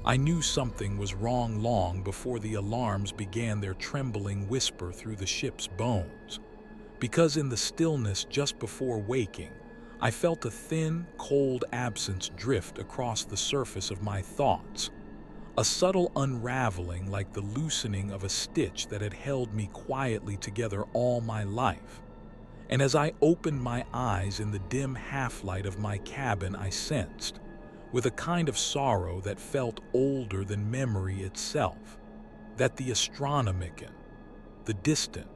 I knew something was wrong long before the alarms began their trembling whisper through the ship's bones, because in the stillness just before waking, I felt a thin, cold absence drift across the surface of my thoughts, a subtle unraveling like the loosening of a stitch that had held me quietly together all my life. And as I opened my eyes in the dim half-light of my cabin, I sensed, with a kind of sorrow that felt older than memory itself, that the Astronomican, the distant,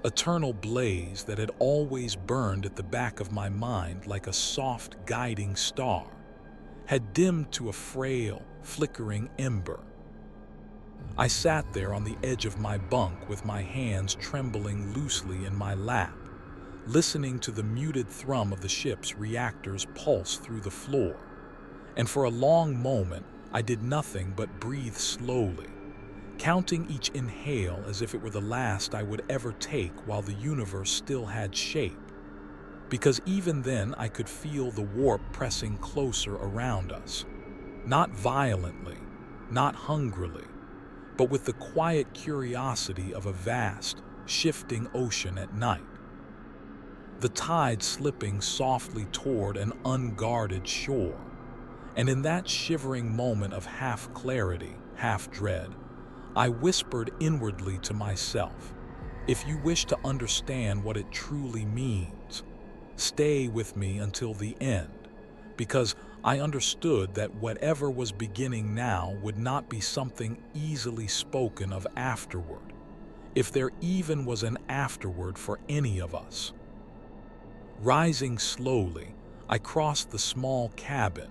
eternal blaze that had always burned at the back of my mind like a soft guiding star, had dimmed to a frail, flickering ember. I sat there on the edge of my bunk with my hands trembling loosely in my lap, listening to the muted thrum of the ship's reactors pulse through the floor. And for a long moment, I did nothing but breathe slowly, counting each inhale as if it were the last I would ever take while the universe still had shape. Because even then I could feel the warp pressing closer around us, not violently, not hungrily, but with the quiet curiosity of a vast, shifting ocean at night. The tide slipping softly toward an unguarded shore, and in that shivering moment of half clarity, half dread, I whispered inwardly to myself, if you wish to understand what it truly means, stay with me until the end, because I understood that whatever was beginning now would not be something easily spoken of afterward, if there even was an afterward for any of us. Rising slowly, I crossed the small cabin,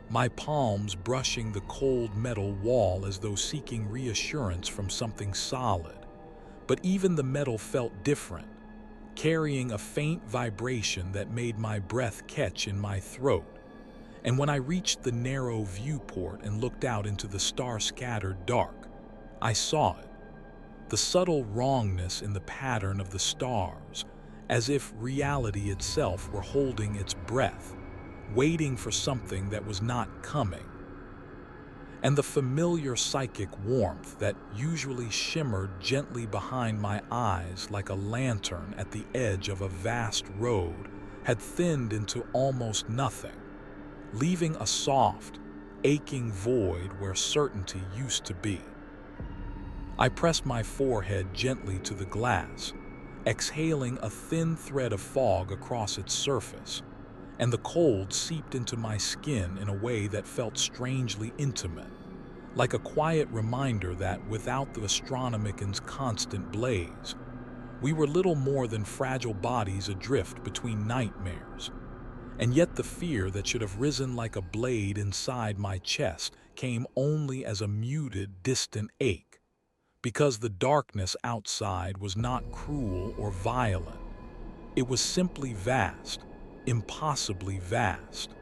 my palms brushing the cold metal wall as though seeking reassurance from something solid. But even the metal felt different, carrying a faint vibration that made my breath catch in my throat. And when I reached the narrow viewport and looked out into the star-scattered dark, I saw it, the subtle wrongness in the pattern of the stars, as if reality itself were holding its breath, waiting for something that was not coming. And the familiar psychic warmth that usually shimmered gently behind my eyes like a lantern at the edge of a vast road had thinned into almost nothing, leaving a soft, aching void where certainty used to be. I pressed my forehead gently to the glass, exhaling a thin thread of fog across its surface, and the cold seeped into my skin in a way that felt strangely intimate, like a quiet reminder that without the Astronomican's constant blaze, we were little more than fragile bodies adrift between nightmares. And yet the fear that should have risen like a blade inside my chest came only as a muted, distant ache, because the darkness outside was not cruel or violent. It was simply vast, impossibly vast,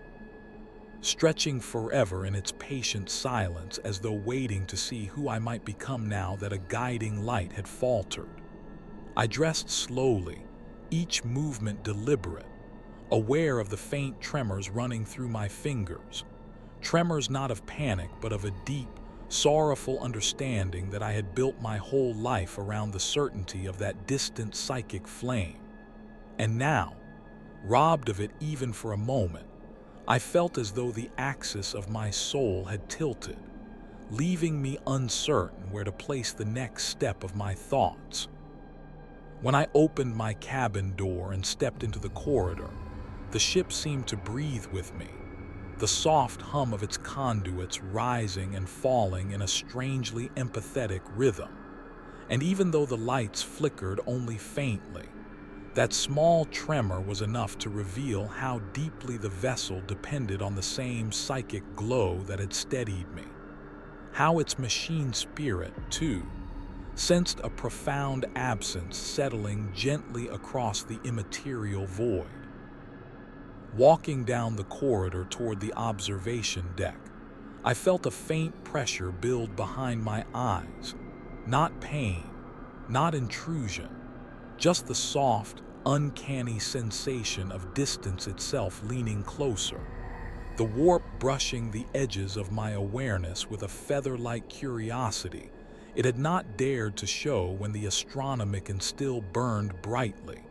stretching forever in its patient silence as though waiting to see who I might become now that a guiding light had faltered. I dressed slowly, each movement deliberate, aware of the faint tremors running through my fingers, tremors not of panic but of a deep, sorrowful understanding that I had built my whole life around the certainty of that distant psychic flame. And now, robbed of it even for a moment, I felt as though the axis of my soul had tilted, leaving me uncertain where to place the next step of my thoughts. When I opened my cabin door and stepped into the corridor, the ship seemed to breathe with me, the soft hum of its conduits rising and falling in a strangely empathetic rhythm. And even though the lights flickered only faintly, that small tremor was enough to reveal how deeply the vessel depended on the same psychic glow that had steadied me. How its machine spirit, too, sensed a profound absence settling gently across the immaterial void. Walking down the corridor toward the observation deck, I felt a faint pressure build behind my eyes. Not pain, not intrusion, just the soft, uncanny sensation of distance itself leaning closer, the warp brushing the edges of my awareness with a feather-like curiosity it had not dared to show when the Astronomican still burned brightly.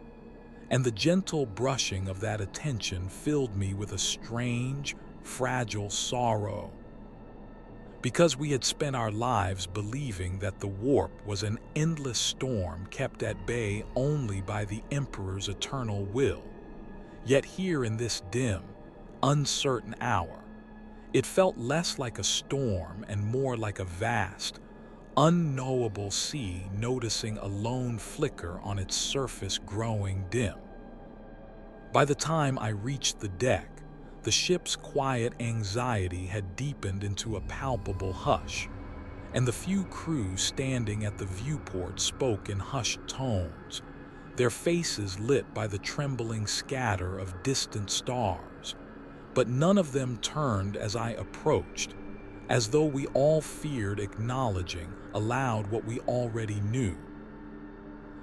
And the gentle brushing of that attention filled me with a strange, fragile sorrow. Because we had spent our lives believing that the warp was an endless storm kept at bay only by the Emperor's eternal will. Yet here in this dim, uncertain hour, it felt less like a storm and more like a vast, unknowable sea noticing a lone flicker on its surface growing dim. By the time I reached the deck, the ship's quiet anxiety had deepened into a palpable hush, and the few crew standing at the viewport spoke in hushed tones, their faces lit by the trembling scatter of distant stars. But none of them turned as I approached, as though we all feared acknowledging aloud what we already knew.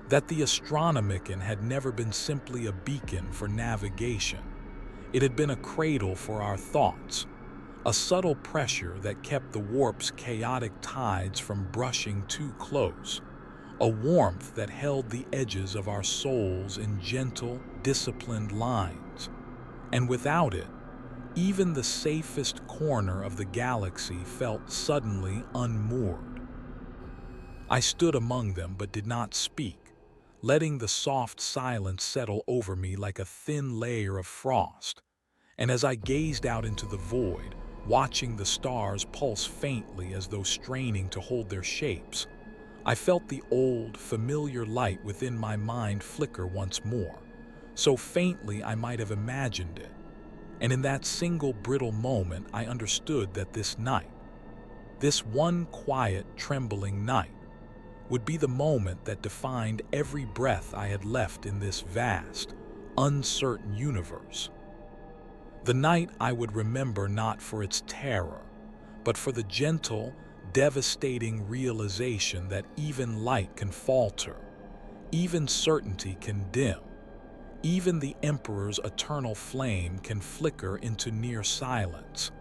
That the Astronomican had never been simply a beacon for navigation. It had been a cradle for our thoughts, a subtle pressure that kept the warp's chaotic tides from brushing too close, a warmth that held the edges of our souls in gentle, disciplined lines. And without it, even the safest corner of the galaxy felt suddenly unmoored. I stood among them but did not speak, letting the soft silence settle over me like a thin layer of frost. And as I gazed out into the void, watching the stars pulse faintly as though straining to hold their shapes, I felt the old, familiar light within my mind flicker once more, so faintly I might have imagined it. And in that single brittle moment, I understood that this night, this one quiet, trembling night, would be the moment that defined every breath I had left in this vast, uncertain universe. The night I would remember not for its terror, but for the gentle, devastating realization that even light can falter, even certainty can dim, even the Emperor's eternal flame can flicker into near silence,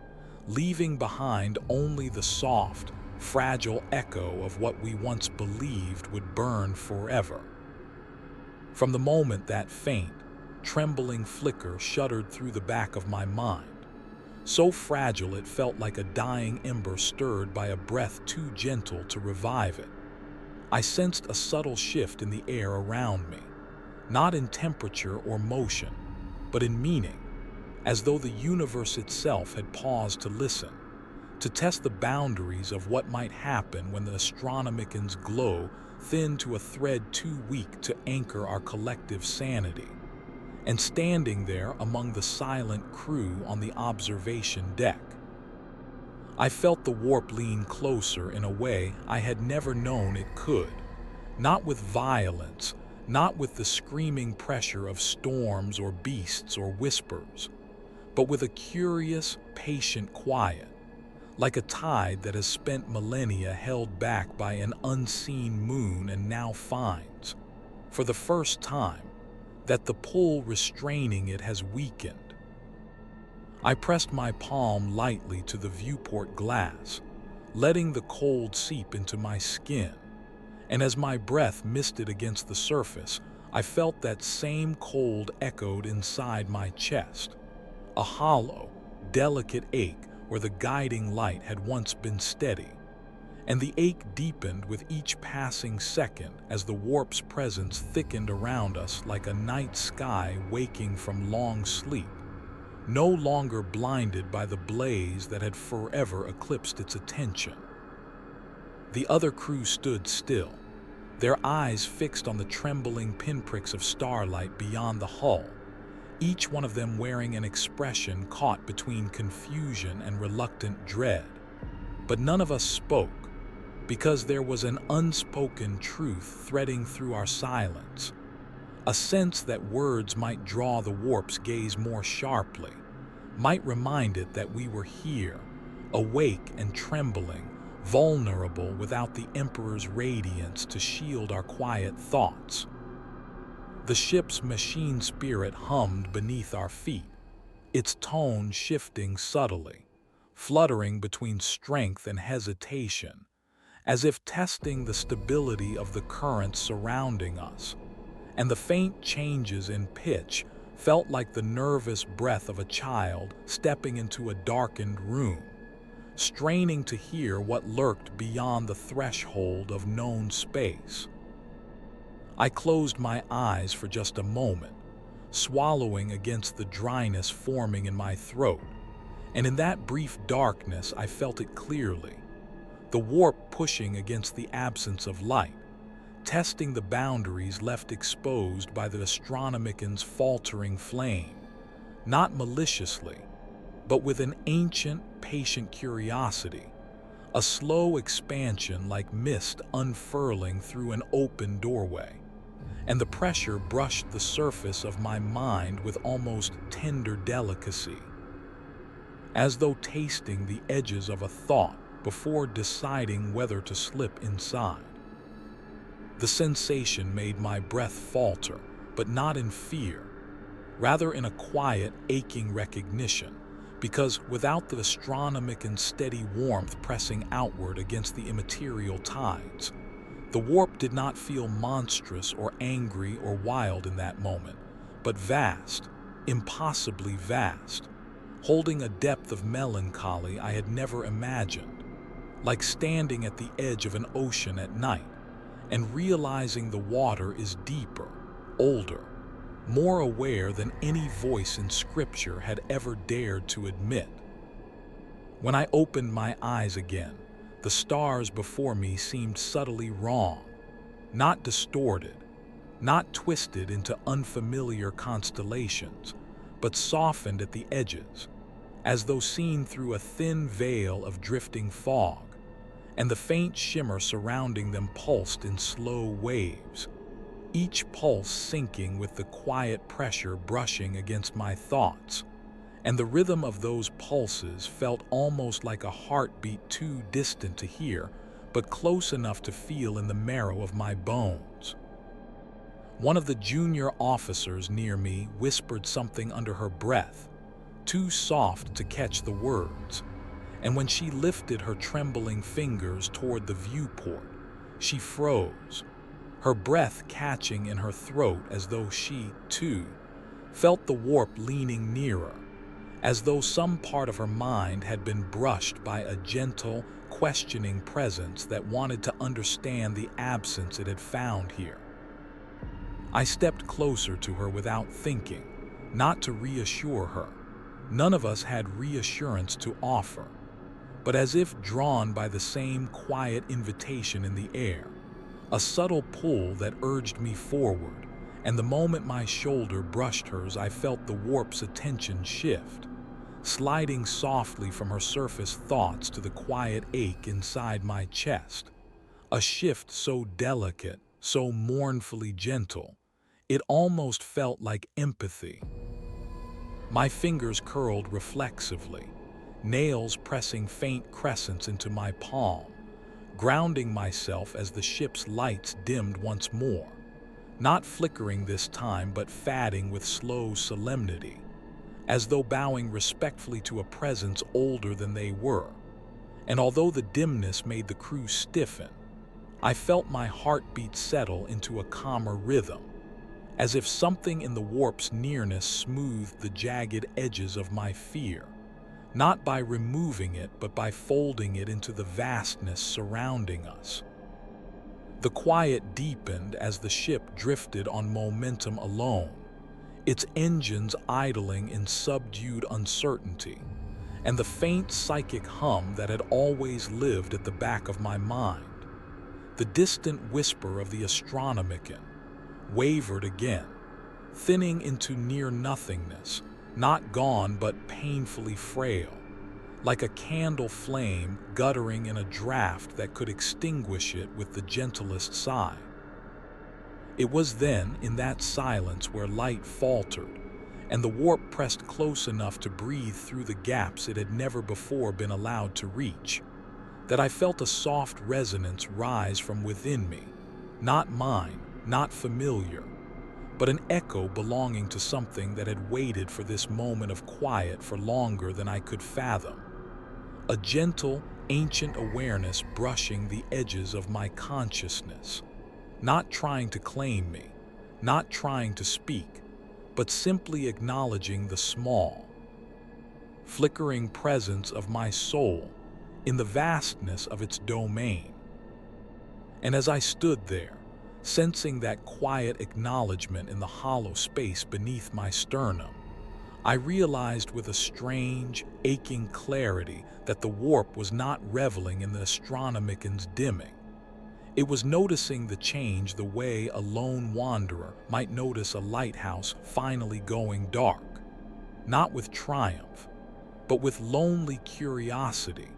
leaving behind only the soft, fragile echo of what we once believed would burn forever. From the moment that faint, trembling flicker shuddered through the back of my mind, so fragile it felt like a dying ember stirred by a breath too gentle to revive it, I sensed a subtle shift in the air around me, not in temperature or motion, but in meaning, as though the universe itself had paused to listen, to test the boundaries of what might happen when the Astronomican's glow thinned to a thread too weak to anchor our collective sanity. And standing there among the silent crew on the observation deck, I felt the warp lean closer in a way I had never known it could, not with violence, not with the screaming pressure of storms or beasts or whispers, but with a curious, patient quiet, like a tide that has spent millennia held back by an unseen moon and now finds, for the first time, that the pull restraining it has weakened. I pressed my palm lightly to the viewport glass, letting the cold seep into my skin, and as my breath misted against the surface, I felt that same cold echoed inside my chest, a hollow, delicate ache where the guiding light had once been steady. And the ache deepened with each passing second as the warp's presence thickened around us like a night sky waking from long sleep, no longer blinded by the blaze that had forever eclipsed its attention. The other crew stood still, their eyes fixed on the trembling pinpricks of starlight beyond the hull, each one of them wearing an expression caught between confusion and reluctant dread. But none of us spoke, because there was an unspoken truth threading through our silence, a sense that words might draw the warp's gaze more sharply, might remind it that we were here, awake and trembling, vulnerable without the Emperor's radiance to shield our quiet thoughts. The ship's machine spirit hummed beneath our feet, its tone shifting subtly, fluttering between strength and hesitation, as if testing the stability of the currents surrounding us. And the faint changes in pitch felt like the nervous breath of a child stepping into a darkened room, straining to hear what lurked beyond the threshold of known space. I closed my eyes for just a moment, swallowing against the dryness forming in my throat, and in that brief darkness I felt it clearly. The warp pushing against the absence of light, testing the boundaries left exposed by the Astronomican's faltering flame, not maliciously, but with an ancient, patient curiosity, a slow expansion like mist unfurling through an open doorway. And the pressure brushed the surface of my mind with almost tender delicacy, as though tasting the edges of a thought before deciding whether to slip inside. The sensation made my breath falter, but not in fear, rather in a quiet, aching recognition, because without the Astronomican's steady warmth pressing outward against the immaterial tides, the warp did not feel monstrous or angry or wild in that moment, but vast, impossibly vast, holding a depth of melancholy I had never imagined, like standing at the edge of an ocean at night and realizing the water is deeper, older, more aware than any voice in Scripture had ever dared to admit. When I opened my eyes again, the stars before me seemed subtly wrong, not distorted, not twisted into unfamiliar constellations, but softened at the edges, as though seen through a thin veil of drifting fog, and the faint shimmer surrounding them pulsed in slow waves, each pulse sinking with the quiet pressure brushing against my thoughts, and the rhythm of those pulses felt almost like a heartbeat too distant to hear, but close enough to feel in the marrow of my bones. One of the junior officers near me whispered something under her breath, too soft to catch the words, and when she lifted her trembling fingers toward the viewport, she froze, her breath catching in her throat as though she, too, felt the warp leaning nearer, as though some part of her mind had been brushed by a gentle, questioning presence that wanted to understand the absence it had found here. I stepped closer to her without thinking, not to reassure her. None of us had reassurance to offer, but as if drawn by the same quiet invitation in the air, a subtle pull that urged me forward, and the moment my shoulder brushed hers, I felt the warp's attention shift, sliding softly from her surface thoughts to the quiet ache inside my chest, a shift so delicate, so mournfully gentle, it almost felt like empathy. My fingers curled reflexively, nails pressing faint crescents into my palm, grounding myself as the ship's lights dimmed once more, not flickering this time but fading with slow solemnity, as though bowing respectfully to a presence older than they were. And although the dimness made the crew stiffen, I felt my heartbeat settle into a calmer rhythm, as if something in the warp's nearness smoothed the jagged edges of my fear, not by removing it but by folding it into the vastness surrounding us. The quiet deepened as the ship drifted on momentum alone, its engines idling in subdued uncertainty, and the faint psychic hum that had always lived at the back of my mind, the distant whisper of the Astronomican, wavered again, thinning into near nothingness, not gone but painfully frail, like a candle flame guttering in a draught that could extinguish it with the gentlest sigh. It was then, in that silence where light faltered, and the warp pressed close enough to breathe through the gaps it had never before been allowed to reach, that I felt a soft resonance rise from within me, not mine, not familiar, but an echo belonging to something that had waited for this moment of quiet for longer than I could fathom. A gentle, ancient awareness brushing the edges of my consciousness, not trying to claim me, not trying to speak, but simply acknowledging the small, flickering presence of my soul in the vastness of its domain. And as I stood there, sensing that quiet acknowledgement in the hollow space beneath my sternum, I realized with a strange, aching clarity that the warp was not reveling in the Astronomican's dimming. It was noticing the change the way a lone wanderer might notice a lighthouse finally going dark, not with triumph, but with lonely curiosity,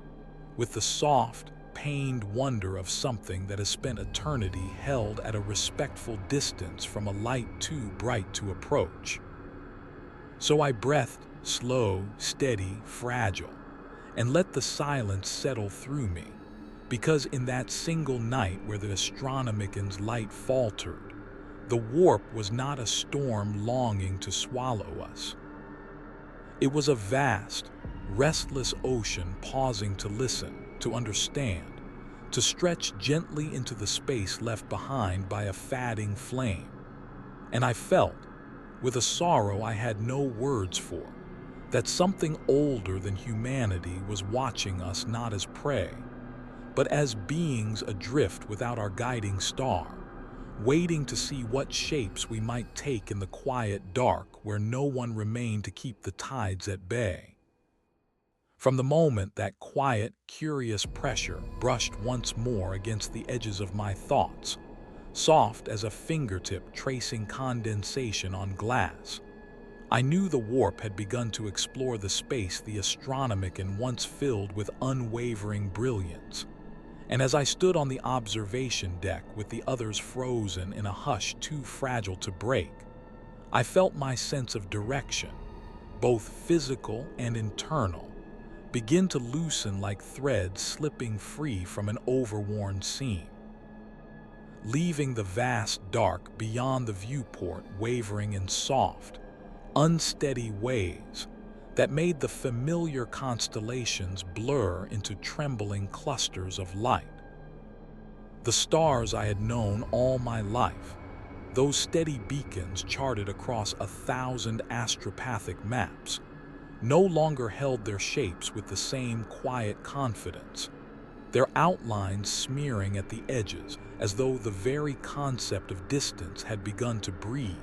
with the soft, pained wonder of something that has spent eternity held at a respectful distance from a light too bright to approach. So I breathed, slow, steady, fragile, and let the silence settle through me, because in that single night where the Astronomican's light faltered, the warp was not a storm longing to swallow us. It was a vast, restless ocean pausing to listen, to understand, to stretch gently into the space left behind by a fading flame. And I felt, with a sorrow I had no words for, that something older than humanity was watching us not as prey, but as beings adrift without our guiding star, waiting to see what shapes we might take in the quiet dark where no one remained to keep the tides at bay. From the moment that quiet, curious pressure brushed once more against the edges of my thoughts, soft as a fingertip tracing condensation on glass, I knew the warp had begun to explore the space the Astronomican once filled with unwavering brilliance. And as I stood on the observation deck with the others frozen in a hush too fragile to break, I felt my sense of direction, both physical and internal, begin to loosen like threads slipping free from an overworn seam, leaving the vast dark beyond the viewport wavering in soft, unsteady waves that made the familiar constellations blur into trembling clusters of light. The stars I had known all my life, those steady beacons charted across 1,000 astropathic maps, no longer held their shapes with the same quiet confidence, their outlines smearing at the edges as though the very concept of distance had begun to breathe,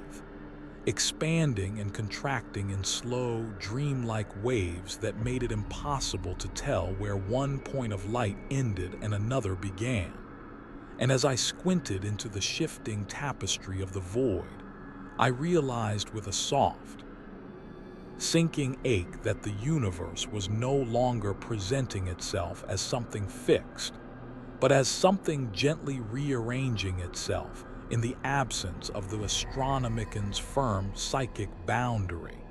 expanding and contracting in slow, dreamlike waves that made it impossible to tell where one point of light ended and another began. And as I squinted into the shifting tapestry of the void, I realized with a soft, sinking ache that the universe was no longer presenting itself as something fixed, but as something gently rearranging itself in the absence of the Astronomican's firm psychic boundary.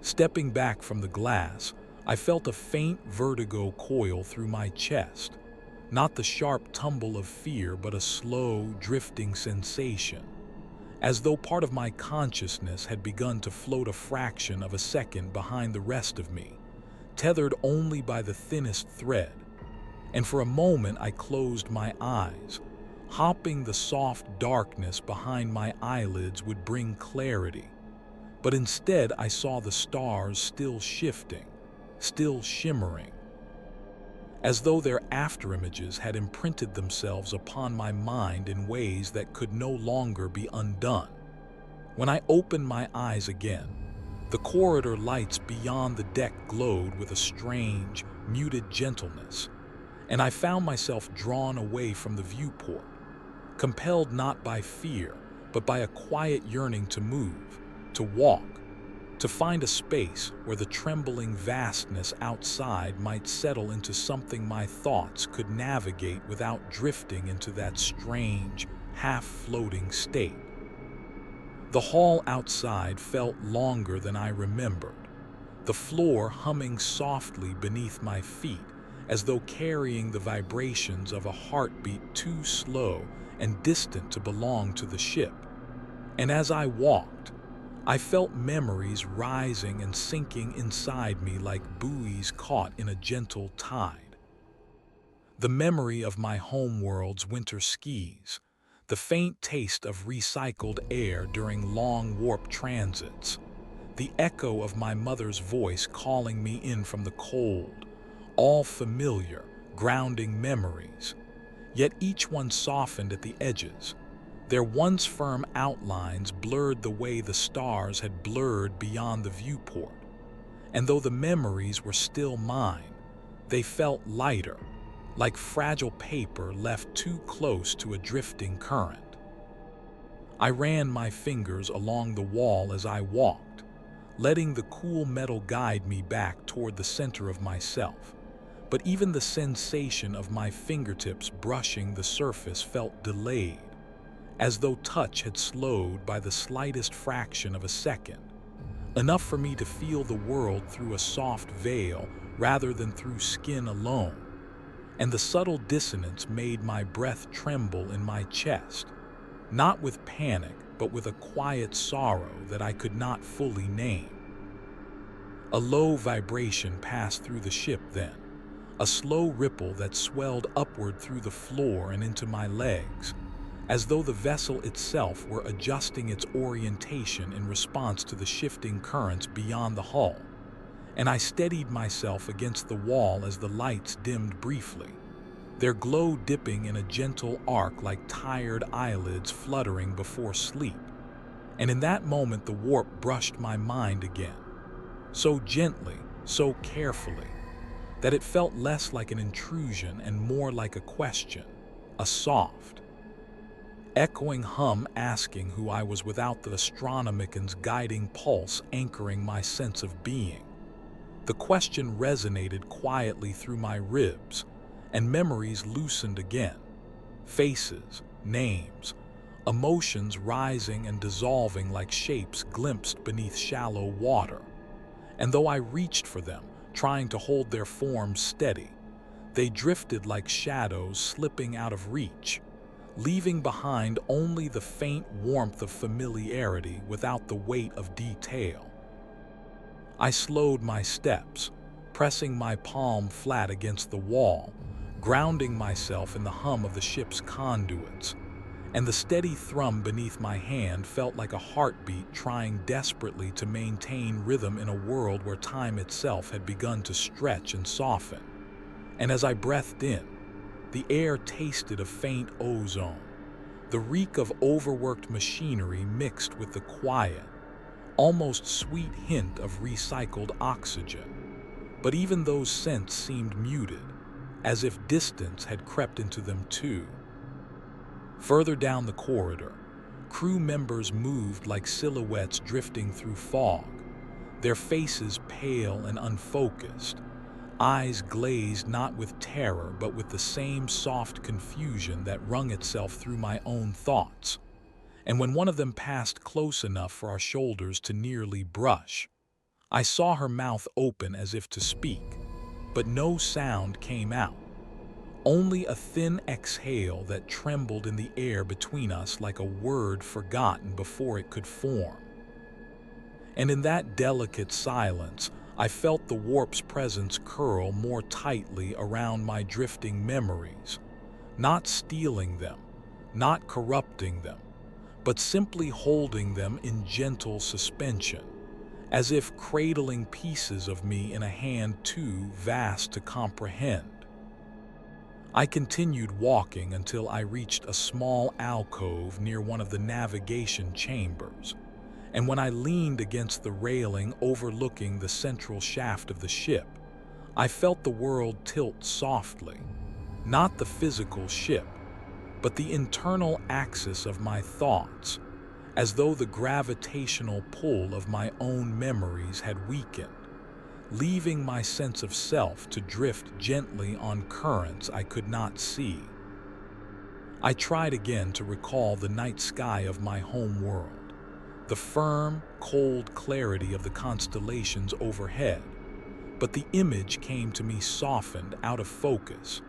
Stepping back from the glass, I felt a faint vertigo coil through my chest, not the sharp tumble of fear but a slow, drifting sensation, as though part of my consciousness had begun to float a fraction of a second behind the rest of me, tethered only by the thinnest thread. And for a moment I closed my eyes, hoping the soft darkness behind my eyelids would bring clarity. But instead I saw the stars still shifting, still shimmering, as though their afterimages had imprinted themselves upon my mind in ways that could no longer be undone. When I opened my eyes again, the corridor lights beyond the deck glowed with a strange, muted gentleness, and I found myself drawn away from the viewport, compelled not by fear, but by a quiet yearning to move, to walk, to find a space where the trembling vastness outside might settle into something my thoughts could navigate without drifting into that strange, half-floating state. The hall outside felt longer than I remembered, the floor humming softly beneath my feet, as though carrying the vibrations of a heartbeat too slow and distant to belong to the ship. And as I walked, I felt memories rising and sinking inside me like buoys caught in a gentle tide. The memory of my homeworld's winter skis, the faint taste of recycled air during long warp transits, the echo of my mother's voice calling me in from the cold, all familiar, grounding memories, yet each one softened at the edges. Their once firm outlines blurred the way the stars had blurred beyond the viewport. And though the memories were still mine, they felt lighter, like fragile paper left too close to a drifting current. I ran my fingers along the wall as I walked, letting the cool metal guide me back toward the center of myself. But even the sensation of my fingertips brushing the surface felt delayed, as though touch had slowed by the slightest fraction of a second, enough for me to feel the world through a soft veil rather than through skin alone. And the subtle dissonance made my breath tremble in my chest, not with panic, but with a quiet sorrow that I could not fully name. A low vibration passed through the ship then, a slow ripple that swelled upward through the floor and into my legs, as though the vessel itself were adjusting its orientation in response to the shifting currents beyond the hull. And I steadied myself against the wall as the lights dimmed briefly, their glow dipping in a gentle arc like tired eyelids fluttering before sleep. And in that moment the warp brushed my mind again, so gently, so carefully, that it felt less like an intrusion and more like a question, a soft, echoing hum asking who I was without the Astronomican's guiding pulse anchoring my sense of being. The question resonated quietly through my ribs, and memories loosened again. Faces, names, emotions rising and dissolving like shapes glimpsed beneath shallow water. And though I reached for them, trying to hold their forms steady, they drifted like shadows slipping out of reach, leaving behind only the faint warmth of familiarity without the weight of detail. I slowed my steps, pressing my palm flat against the wall, grounding myself in the hum of the ship's conduits, and the steady thrum beneath my hand felt like a heartbeat trying desperately to maintain rhythm in a world where time itself had begun to stretch and soften. And as I breathed in, the air tasted of faint ozone, the reek of overworked machinery mixed with the quiet, almost sweet hint of recycled oxygen. But even those scents seemed muted, as if distance had crept into them too. Further down the corridor, crew members moved like silhouettes drifting through fog, their faces pale and unfocused, eyes glazed not with terror but with the same soft confusion that wrung itself through my own thoughts. And when one of them passed close enough for our shoulders to nearly brush, I saw her mouth open as if to speak, but no sound came out. Only a thin exhale that trembled in the air between us like a word forgotten before it could form. And in that delicate silence, I felt the warp's presence curl more tightly around my drifting memories, not stealing them, not corrupting them, but simply holding them in gentle suspension, as if cradling pieces of me in a hand too vast to comprehend. I continued walking until I reached a small alcove near one of the navigation chambers, and when I leaned against the railing overlooking the central shaft of the ship, I felt the world tilt softly, not the physical ship, but the internal axis of my thoughts, as though the gravitational pull of my own memories had weakened, leaving my sense of self to drift gently on currents I could not see. I tried again to recall the night sky of my home world, the firm, cold clarity of the constellations overhead, but the image came to me softened, out of focus,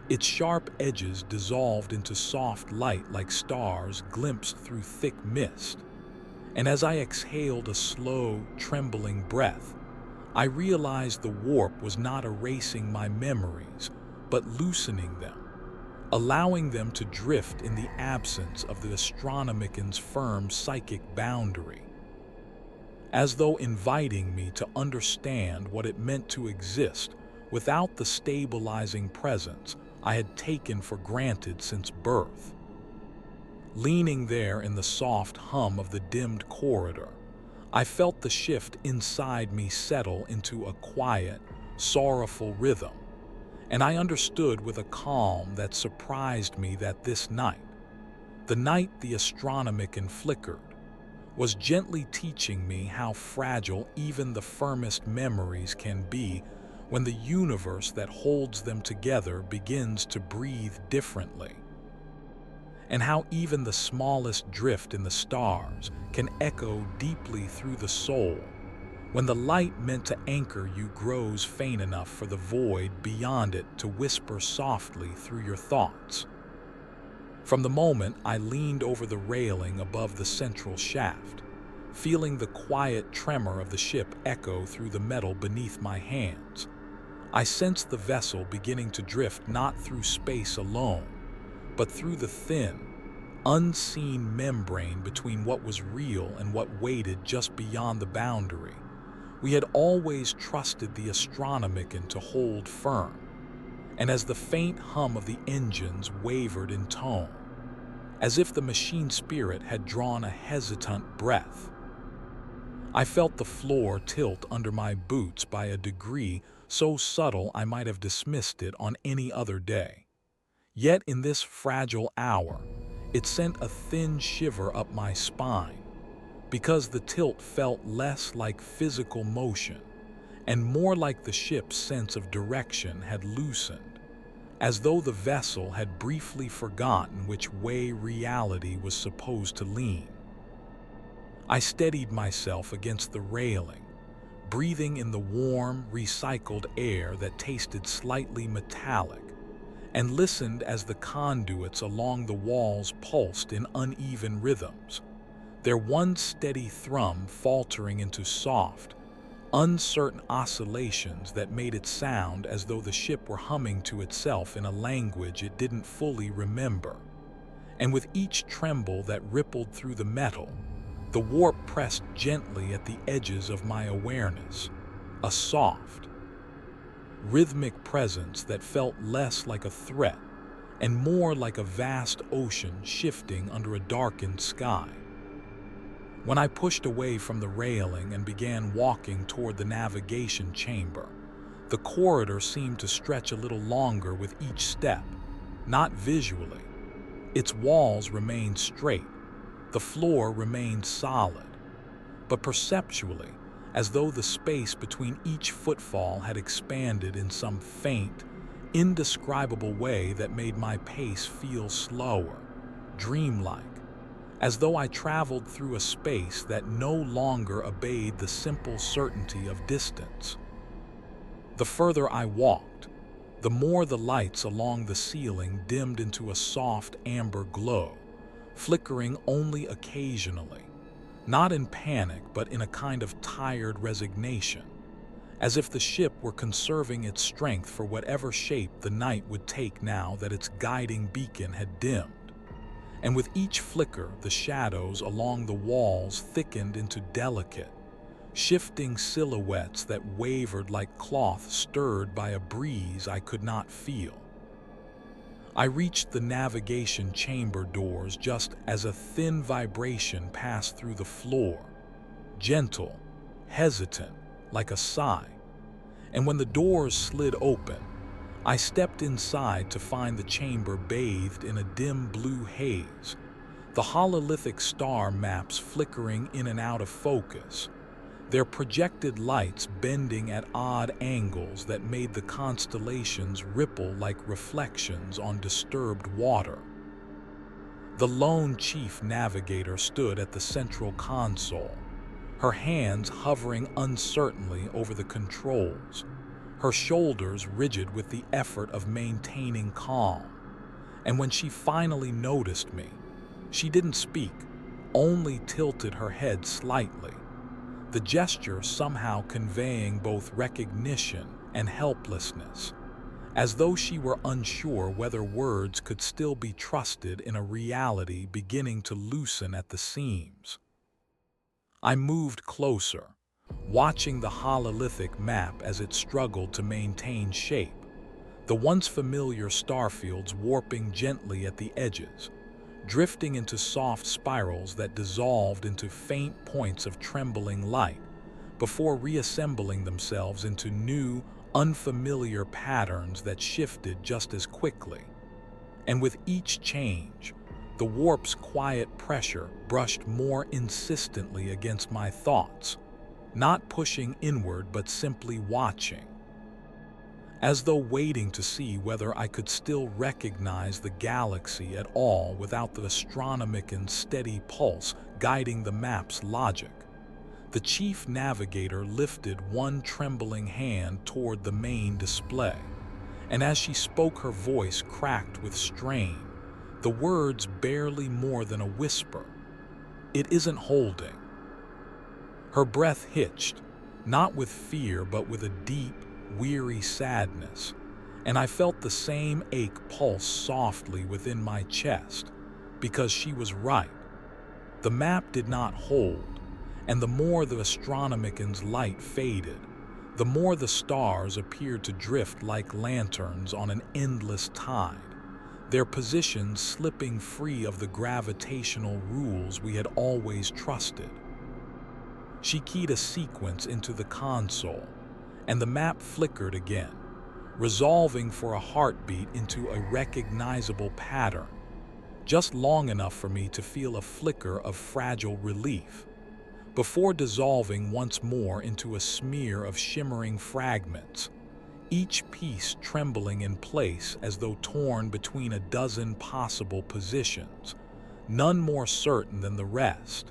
its sharp edges dissolved into soft light like stars glimpsed through thick mist. And as I exhaled a slow, trembling breath, I realized the warp was not erasing my memories, but loosening them, allowing them to drift in the absence of the Astronomican's firm psychic boundary, as though inviting me to understand what it meant to exist without the stabilizing presence I had taken for granted since birth. Leaning there in the soft hum of the dimmed corridor, I felt the shift inside me settle into a quiet, sorrowful rhythm, and I understood with a calm that surprised me that this night, the night the Astronomican flickered, was gently teaching me how fragile even the firmest memories can be when the universe that holds them together begins to breathe differently, and how even the smallest drift in the stars can echo deeply through the soul when the light meant to anchor you grows faint enough for the void beyond it to whisper softly through your thoughts. From the moment I leaned over the railing above the central shaft, feeling the quiet tremor of the ship echo through the metal beneath my hands, I sensed the vessel beginning to drift not through space alone, but through the thin, unseen membrane between what was real and what waited just beyond the boundary we had always trusted the Astronomican to hold firm. And as the faint hum of the engines wavered in tone, as if the machine spirit had drawn a hesitant breath, I felt the floor tilt under my boots by a degree so subtle I might have dismissed it on any other day. Yet in this fragile hour, it sent a thin shiver up my spine, because the tilt felt less like physical motion and more like the ship's sense of direction had loosened, as though the vessel had briefly forgotten which way reality was supposed to lean. I steadied myself against the railing, breathing in the warm, recycled air that tasted slightly metallic, and listened as the conduits along the walls pulsed in uneven rhythms, their one steady thrum faltering into soft, uncertain oscillations that made it sound as though the ship were humming to itself in a language it didn't fully remember. And with each tremble that rippled through the metal, the warp pressed gently at the edges of my awareness, a soft, rhythmic presence that felt less like a threat and more like a vast ocean shifting under a darkened sky. When I pushed away from the railing and began walking toward the navigation chamber, the corridor seemed to stretch a little longer with each step, not visually. Its walls remained straight, the floor remained solid, but perceptually, as though the space between each footfall had expanded in some faint, indescribable way that made my pace feel slower, dreamlike, as though I traveled through a space that no longer obeyed the simple certainty of distance. The further I walked, the more the lights along the ceiling dimmed into a soft amber glow, flickering only occasionally, not in panic but in a kind of tired resignation, as if the ship were conserving its strength for whatever shape the night would take now that its guiding beacon had dimmed. And with each flicker, the shadows along the walls thickened into delicate, shifting silhouettes that wavered like cloth stirred by a breeze I could not feel. I reached the navigation chamber doors just as a thin vibration passed through the floor, gentle, hesitant, like a sigh. And when the doors slid open, I stepped inside to find the chamber bathed in a dim blue haze, the hololithic star maps flickering in and out of focus, their projected lights bending at odd angles that made the constellations ripple like reflections on disturbed water. The lone chief navigator stood at the central console, her hands hovering uncertainly over the controls, her shoulders rigid with the effort of maintaining calm. And when she finally noticed me, she didn't speak, only tilted her head slightly, the gesture somehow conveying both recognition and helplessness, as though she were unsure whether words could still be trusted in a reality beginning to loosen at the seams. I moved closer, watching the hololithic map as it struggled to maintain shape, the once familiar starfields warping gently at the edges, drifting into soft spirals that dissolved into faint points of trembling light before reassembling themselves into new, unfamiliar patterns that shifted just as quickly. And with each change, the warp's quiet pressure brushed more insistently against my thoughts, not pushing inward but simply watching, as though waiting to see whether I could still recognize the galaxy at all without the Astronomican's steady pulse guiding the map's logic. The chief navigator lifted one trembling hand toward the main display, and as she spoke, her voice cracked with strain, the words barely more than a whisper. "It isn't holding." Her breath hitched, not with fear but with a deep, weary sadness, and I felt the same ache pulse softly within my chest, because she was right. The map did not hold, and the more the Astronomican's light faded, the more the stars appeared to drift like lanterns on an endless tide, their positions slipping free of the gravitational rules we had always trusted. She keyed a sequence into the console, and the map flickered again, resolving for a heartbeat into a recognizable pattern, just long enough for me to feel a flicker of fragile relief, before dissolving once more into a smear of shimmering fragments, each piece trembling in place as though torn between a dozen possible positions, none more certain than the rest.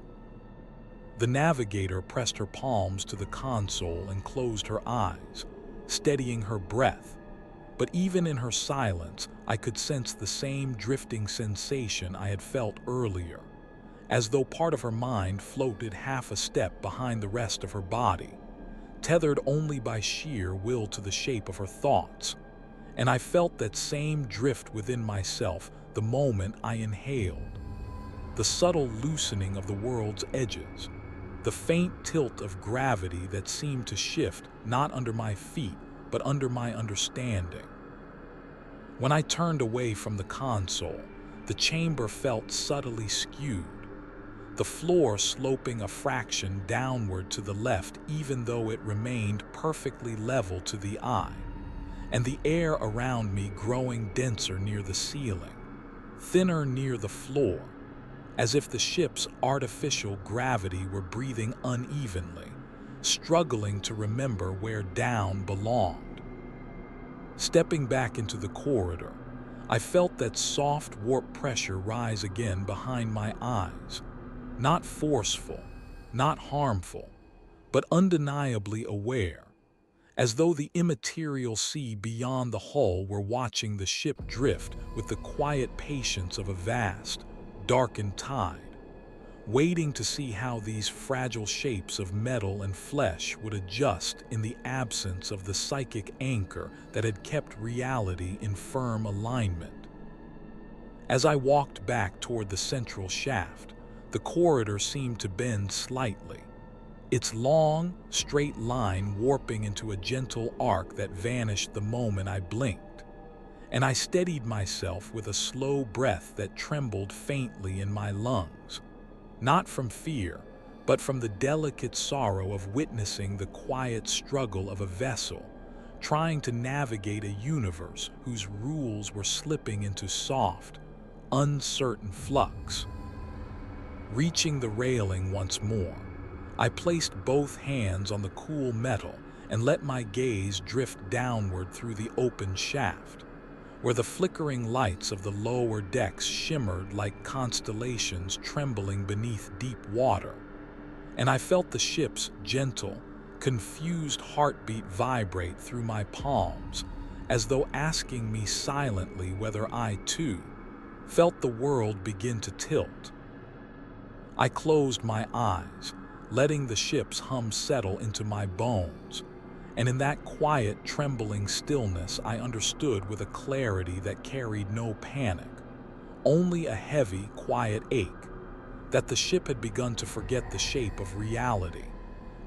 The navigator pressed her palms to the console and closed her eyes, steadying her breath, but even in her silence I could sense the same drifting sensation I had felt earlier, as though part of her mind floated half a step behind the rest of her body, tethered only by sheer will to the shape of her thoughts. And I felt that same drift within myself the moment I inhaled. The subtle loosening of the world's edges, the faint tilt of gravity that seemed to shift not under my feet but under my understanding. When I turned away from the console, the chamber felt subtly skewed, the floor sloping a fraction downward to the left even though it remained perfectly level to the eye, and the air around me growing denser near the ceiling, thinner near the floor, as if the ship's artificial gravity were breathing unevenly, struggling to remember where down belonged. Stepping back into the corridor, I felt that soft warp pressure rise again behind my eyes, not forceful, not harmful, but undeniably aware, as though the immaterial sea beyond the hull were watching the ship drift with the quiet patience of a vast, darkened tide, waiting to see how these fragile shapes of metal and flesh would adjust in the absence of the psychic anchor that had kept reality in firm alignment. As I walked back toward the central shaft, the corridor seemed to bend slightly, its long, straight line warping into a gentle arc that vanished the moment I blinked, and I steadied myself with a slow breath that trembled faintly in my lungs, not from fear, but from the delicate sorrow of witnessing the quiet struggle of a vessel trying to navigate a universe whose rules were slipping into soft, uncertain flux. Reaching the railing once more, I placed both hands on the cool metal and let my gaze drift downward through the open shaft, where the flickering lights of the lower decks shimmered like constellations trembling beneath deep water, and I felt the ship's gentle, confused heartbeat vibrate through my palms, as though asking me silently whether I, too, felt the world begin to tilt. I closed my eyes, letting the ship's hum settle into my bones, and in that quiet, trembling stillness I understood with a clarity that carried no panic, only a heavy, quiet ache, that the ship had begun to forget the shape of reality,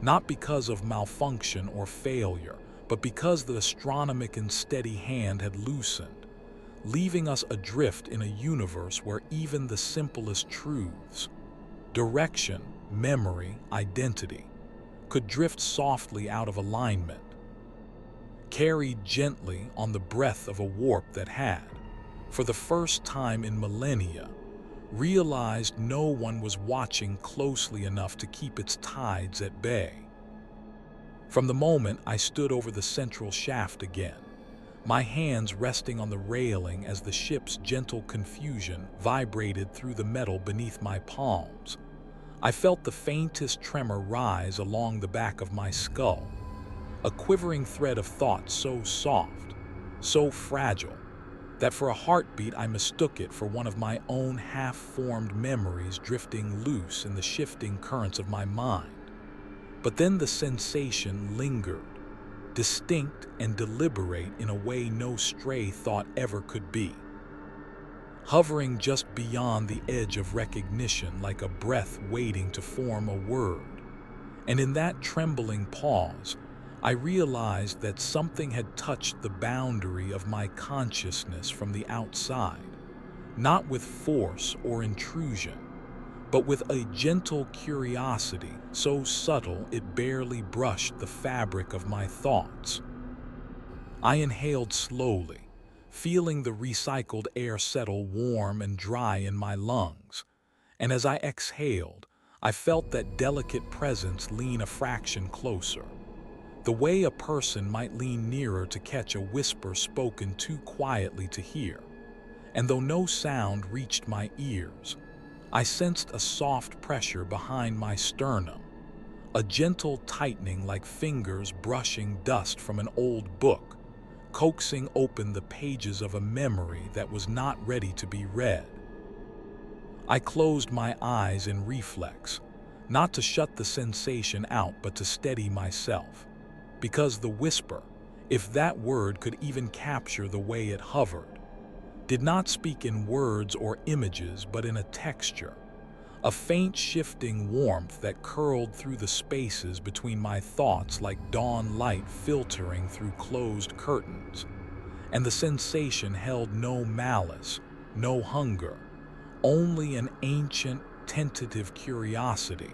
not because of malfunction or failure, but because the Astronomican's steady hand had loosened, leaving us adrift in a universe where even the simplest truths, direction, memory, identity, could drift softly out of alignment, carried gently on the breath of a warp that had, for the first time in millennia, realized no one was watching closely enough to keep its tides at bay. From the moment I stood over the central shaft again, my hands resting on the railing as the ship's gentle confusion vibrated through the metal beneath my palms, I felt the faintest tremor rise along the back of my skull, a quivering thread of thought so soft, so fragile, that for a heartbeat I mistook it for one of my own half-formed memories drifting loose in the shifting currents of my mind. But then the sensation lingered, distinct and deliberate in a way no stray thought ever could be, hovering just beyond the edge of recognition like a breath waiting to form a word. And in that trembling pause, I realized that something had touched the boundary of my consciousness from the outside, not with force or intrusion, but with a gentle curiosity so subtle it barely brushed the fabric of my thoughts. I inhaled slowly, feeling the recycled air settle warm and dry in my lungs, and as I exhaled, I felt that delicate presence lean a fraction closer, the way a person might lean nearer to catch a whisper spoken too quietly to hear. And though no sound reached my ears, I sensed a soft pressure behind my sternum, a gentle tightening like fingers brushing dust from an old book, coaxing open the pages of a memory that was not ready to be read. I closed my eyes in reflex, not to shut the sensation out but to steady myself, because the whisper, if that word could even capture the way it hovered, did not speak in words or images but in a texture, a faint shifting warmth that curled through the spaces between my thoughts like dawn light filtering through closed curtains. And the sensation held no malice, no hunger, only an ancient, tentative curiosity,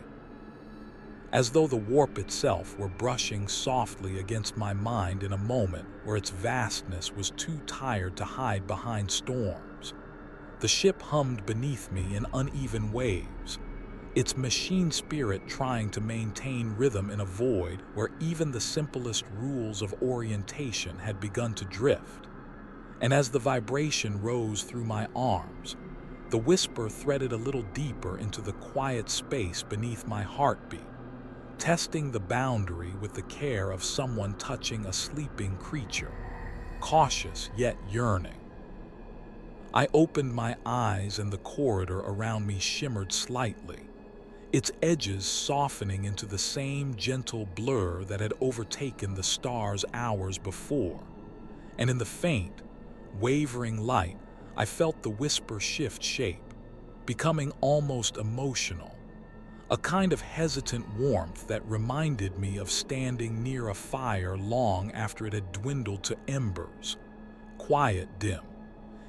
as though the warp itself were brushing softly against my mind in a moment where its vastness was too tired to hide behind storms. The ship hummed beneath me in uneven waves, its machine spirit trying to maintain rhythm in a void where even the simplest rules of orientation had begun to drift. And as the vibration rose through my arms, the whisper threaded a little deeper into the quiet space beneath my heartbeat, testing the boundary with the care of someone touching a sleeping creature, cautious yet yearning. I opened my eyes and the corridor around me shimmered slightly, its edges softening into the same gentle blur that had overtaken the stars hours before. And in the faint, wavering light, I felt the whisper shift shape, becoming almost emotional, a kind of hesitant warmth that reminded me of standing near a fire long after it had dwindled to embers, quiet, dim,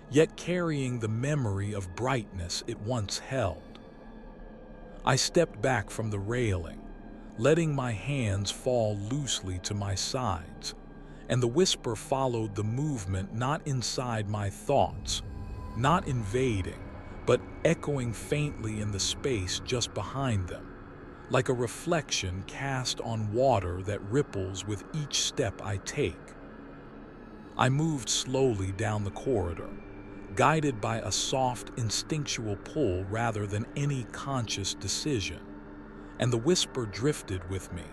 yet carrying the memory of brightness it once held. I stepped back from the railing, letting my hands fall loosely to my sides, and the whisper followed the movement, not inside my thoughts, not invading, but echoing faintly in the space just behind them, like a reflection cast on water that ripples with each step I take. I moved slowly down the corridor, guided by a soft, instinctual pull rather than any conscious decision, and the whisper drifted with me,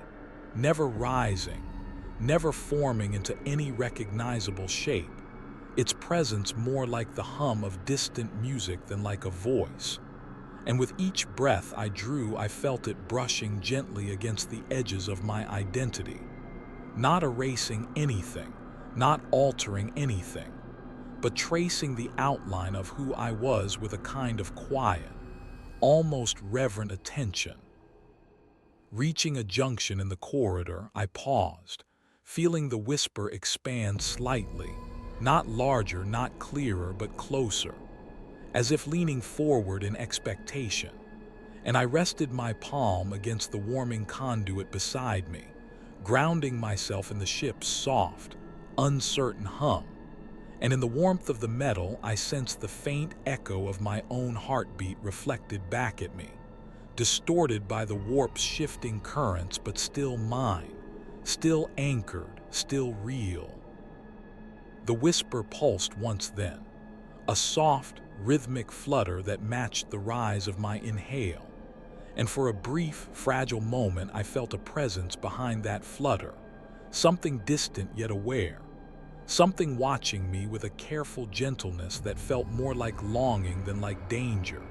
never rising, never forming into any recognizable shape, its presence more like the hum of distant music than like a voice. and with each breath I drew, I felt it brushing gently against the edges of my identity, not erasing anything, not altering anything, but tracing the outline of who I was with a kind of quiet, almost reverent attention. Reaching a junction in the corridor, I paused, feeling the whisper expand slightly, not larger, not clearer, but closer, as if leaning forward in expectation. And I rested my palm against the warming conduit beside me, grounding myself in the ship's soft, uncertain hum. And in the warmth of the metal, I sensed the faint echo of my own heartbeat reflected back at me, distorted by the warp's shifting currents, but still mine, still anchored, still real. The whisper pulsed once then, a soft, rhythmic flutter that matched the rise of my inhale. And for a brief, fragile moment, I felt a presence behind that flutter, something distant yet aware, something watching me with a careful gentleness that felt more like longing than like danger.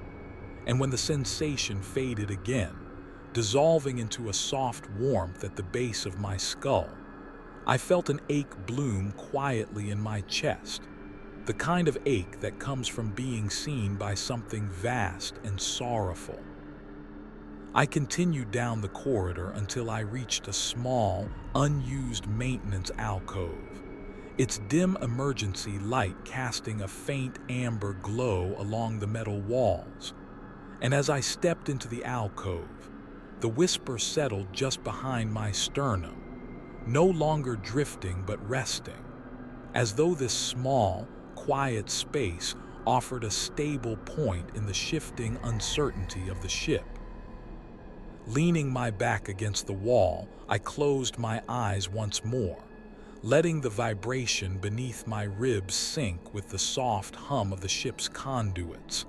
And when the sensation faded again, dissolving into a soft warmth at the base of my skull, I felt an ache bloom quietly in my chest, the kind of ache that comes from being seen by something vast and sorrowful. I continued down the corridor until I reached a small, unused maintenance alcove, its dim emergency light casting a faint amber glow along the metal walls. And as I stepped into the alcove, the whisper settled just behind my sternum, no longer drifting but resting, as though this small, quiet space offered a stable point in the shifting uncertainty of the ship. Leaning my back against the wall, I closed my eyes once more, letting the vibration beneath my ribs sync with the soft hum of the ship's conduits.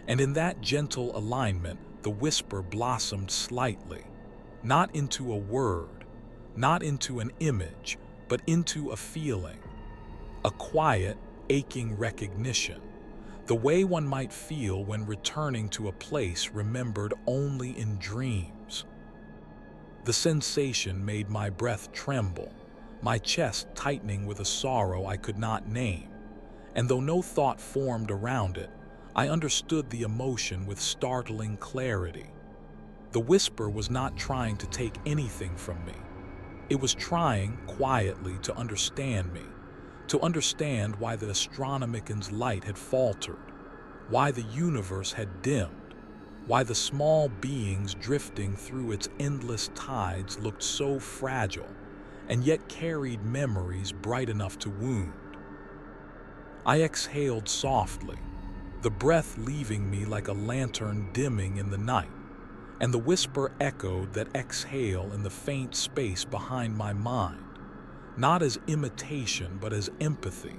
And in that gentle alignment, the whisper blossomed slightly, not into a word, not into an image, but into a feeling, a quiet, aching recognition, the way one might feel when returning to a place remembered only in dreams. The sensation made my breath tremble, my chest tightening with a sorrow I could not name, and though no thought formed around it, I understood the emotion with startling clarity. The whisper was not trying to take anything from me. It was trying, quietly, to understand me, to understand why the Astronomican's light had faltered, why the universe had dimmed, why the small beings drifting through its endless tides looked so fragile, and yet carried memories bright enough to wound. I exhaled softly, the breath leaving me like a lantern dimming in the night, and the whisper echoed that exhale in the faint space behind my mind, not as imitation but as empathy,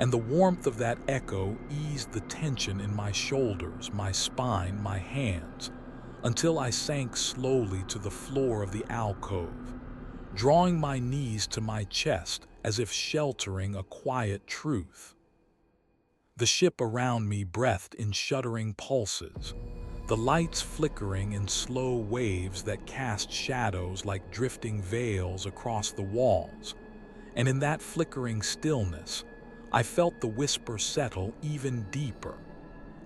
and the warmth of that echo eased the tension in my shoulders, my spine, my hands, until I sank slowly to the floor of the alcove, drawing my knees to my chest as if sheltering a quiet truth. The ship around me breathed in shuddering pulses, the lights flickering in slow waves that cast shadows like drifting veils across the walls. And in that flickering stillness, I felt the whisper settle even deeper,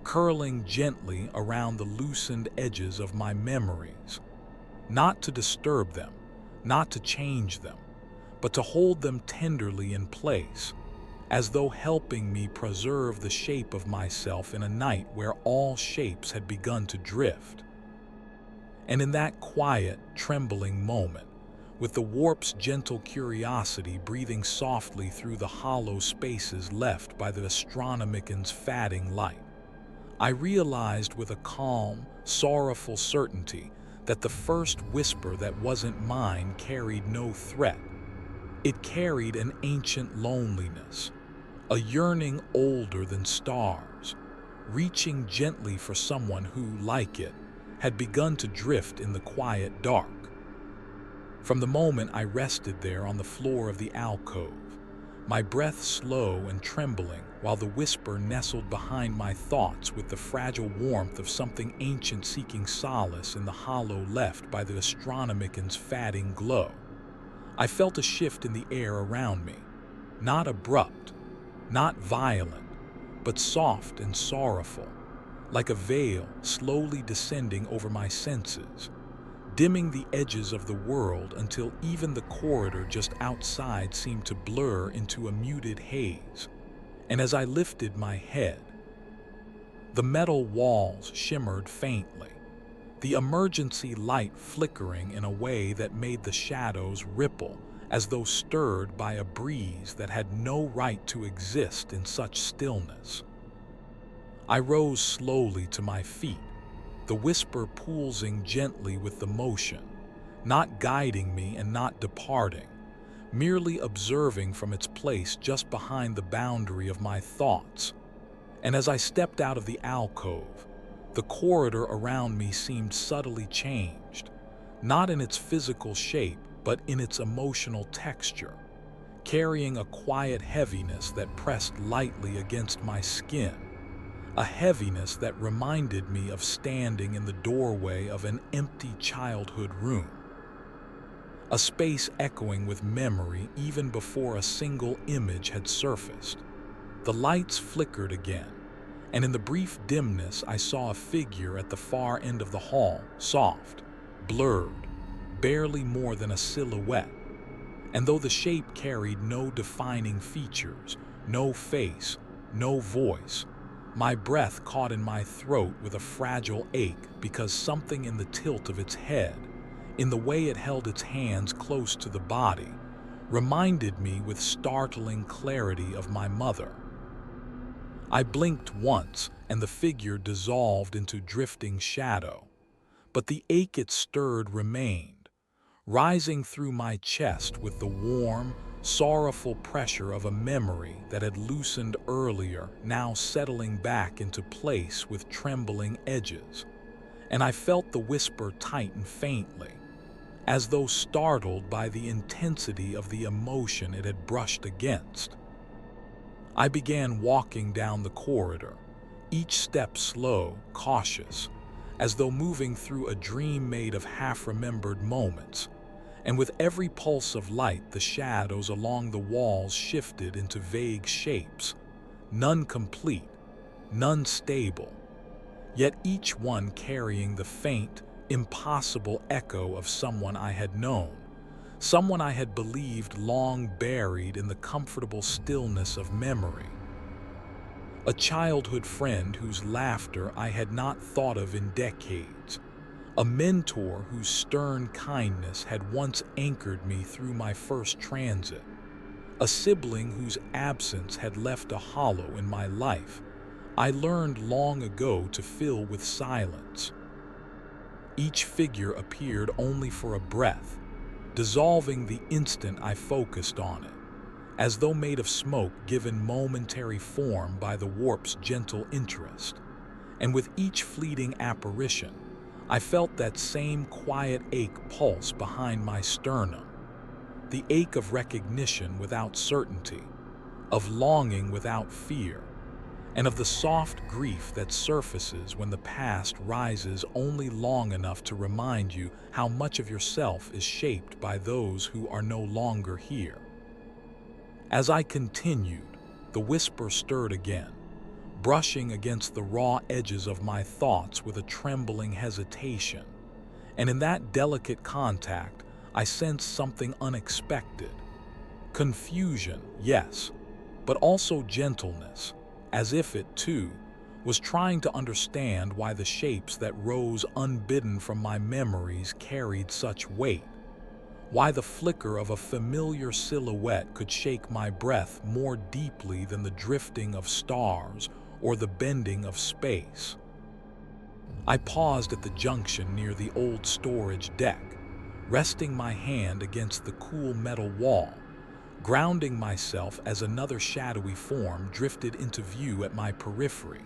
curling gently around the loosened edges of my memories, not to disturb them, not to change them, but to hold them tenderly in place, as though helping me preserve the shape of myself in a night where all shapes had begun to drift. And in that quiet, trembling moment, with the warp's gentle curiosity breathing softly through the hollow spaces left by the Astronomican's fading light, I realized with a calm, sorrowful certainty that the first whisper that wasn't mine carried no threat. It carried an ancient loneliness, a yearning older than stars, reaching gently for someone who, like it, had begun to drift in the quiet dark. From the moment I rested there on the floor of the alcove, my breath slow and trembling, while the whisper nestled behind my thoughts with the fragile warmth of something ancient seeking solace in the hollow left by the Astronomican's fading glow. I felt a shift in the air around me, not abrupt, not violent, but soft and sorrowful, like a veil slowly descending over my senses, dimming the edges of the world until even the corridor just outside seemed to blur into a muted haze. And as I lifted my head, the metal walls shimmered faintly, the emergency light flickering in a way that made the shadows ripple as though stirred by a breeze that had no right to exist in such stillness. I rose slowly to my feet, the whisper pulsing gently with the motion, not guiding me and not departing, merely observing from its place just behind the boundary of my thoughts. And as I stepped out of the alcove, the corridor around me seemed subtly changed, not in its physical shape, but in its emotional texture, carrying a quiet heaviness that pressed lightly against my skin, a heaviness that reminded me of standing in the doorway of an empty childhood room, a space echoing with memory even before a single image had surfaced. The lights flickered again, and in the brief dimness I saw a figure at the far end of the hall, soft, blurred, barely more than a silhouette. And though the shape carried no defining features, no face, no voice, my breath caught in my throat with a fragile ache because something in the tilt of its head, in the way it held its hands close to the body, reminded me with startling clarity of my mother. I blinked once, and the figure dissolved into drifting shadow, but the ache it stirred remained, rising through my chest with the warm, sorrowful pressure of a memory that had loosened earlier, now settling back into place with trembling edges. And I felt the whisper tighten faintly, as though startled by the intensity of the emotion it had brushed against. I began walking down the corridor, each step slow, cautious, as though moving through a dream made of half-remembered moments. And with every pulse of light, the shadows along the walls shifted into vague shapes, none complete, none stable, yet each one carrying the faint, impossible echo of someone I had known, someone I had believed long buried in the comfortable stillness of memory. A childhood friend whose laughter I had not thought of in decades, a mentor whose stern kindness had once anchored me through my first transit, a sibling whose absence had left a hollow in my life I learned long ago to fill with silence. Each figure appeared only for a breath, dissolving the instant I focused on it, as though made of smoke given momentary form by the warp's gentle interest. And with each fleeting apparition, I felt that same quiet ache pulse behind my sternum, the ache of recognition without certainty, of longing without fear, and of the soft grief that surfaces when the past rises only long enough to remind you how much of yourself is shaped by those who are no longer here. As I continued, the whisper stirred again, brushing against the raw edges of my thoughts with a trembling hesitation. And in that delicate contact, I sensed something unexpected. Confusion, yes, but also gentleness, as if it, too, was trying to understand why the shapes that rose unbidden from my memories carried such weight, why the flicker of a familiar silhouette could shake my breath more deeply than the drifting of stars or the bending of space. I paused at the junction near the old storage deck, resting my hand against the cool metal wall, grounding myself as another shadowy form drifted into view at my periphery.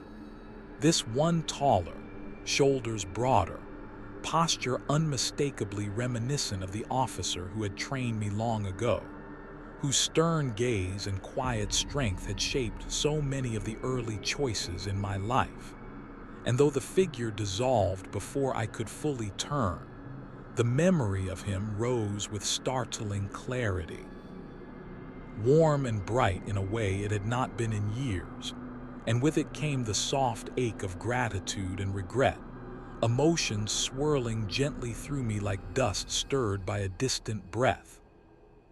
This one taller, shoulders broader, posture unmistakably reminiscent of the officer who had trained me long ago, whose stern gaze and quiet strength had shaped so many of the early choices in my life. And though the figure dissolved before I could fully turn, the memory of him rose with startling clarity. Warm and bright in a way it had not been in years, and with it came the soft ache of gratitude and regret, emotions swirling gently through me like dust stirred by a distant breath.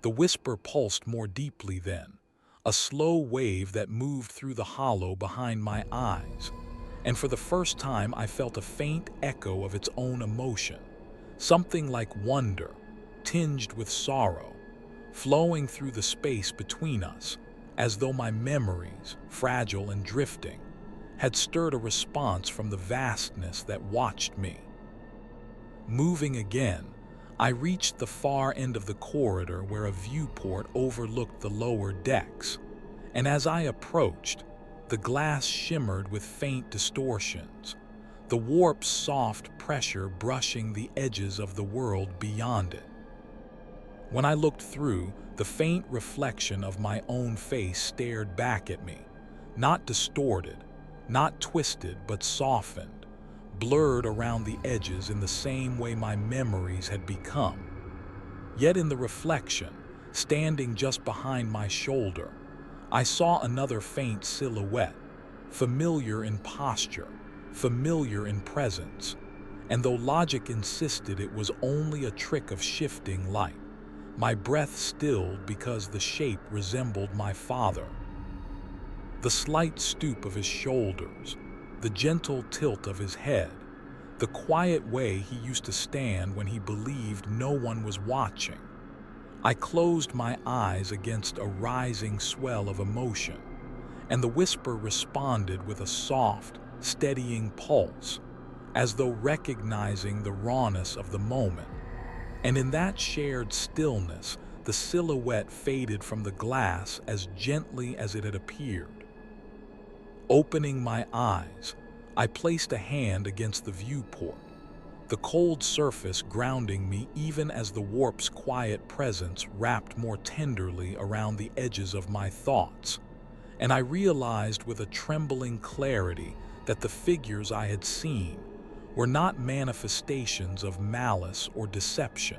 The whisper pulsed more deeply then, a slow wave that moved through the hollow behind my eyes, and for the first time I felt a faint echo of its own emotion, something like wonder, tinged with sorrow, flowing through the space between us, as though my memories, fragile and drifting, had stirred a response from the vastness that watched me. Moving again, I reached the far end of the corridor where a viewport overlooked the lower decks, and as I approached, the glass shimmered with faint distortions, the warp's soft pressure brushing the edges of the world beyond it. When I looked through, the faint reflection of my own face stared back at me, not distorted, not twisted, but softened, blurred around the edges in the same way my memories had become. Yet in the reflection, standing just behind my shoulder, I saw another faint silhouette, familiar in posture, familiar in presence, and though logic insisted it was only a trick of shifting light, my breath stilled because the shape resembled my father. The slight stoop of his shoulders, the gentle tilt of his head, the quiet way he used to stand when he believed no one was watching. I closed my eyes against a rising swell of emotion, and the whisper responded with a soft, steadying pulse, as though recognizing the rawness of the moment. And in that shared stillness, the silhouette faded from the glass as gently as it had appeared. Opening my eyes, I placed a hand against the viewport, the cold surface grounding me even as the warp's quiet presence wrapped more tenderly around the edges of my thoughts, and I realized with a trembling clarity that the figures I had seen were not manifestations of malice or deception.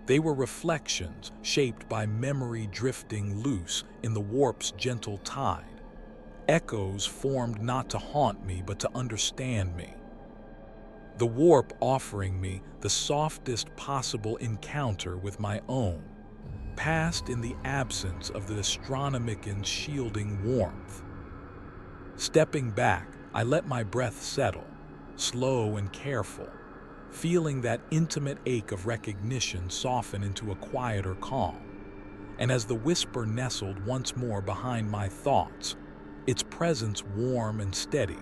They were reflections shaped by memory drifting loose in the warp's gentle tide, echoes formed not to haunt me but to understand me. The warp offering me the softest possible encounter with my own, past in the absence of the Astronomican's shielding warmth. Stepping back, I let my breath settle, slow and careful, feeling that intimate ache of recognition soften into a quieter calm. And as the whisper nestled once more behind my thoughts, its presence warm and steady,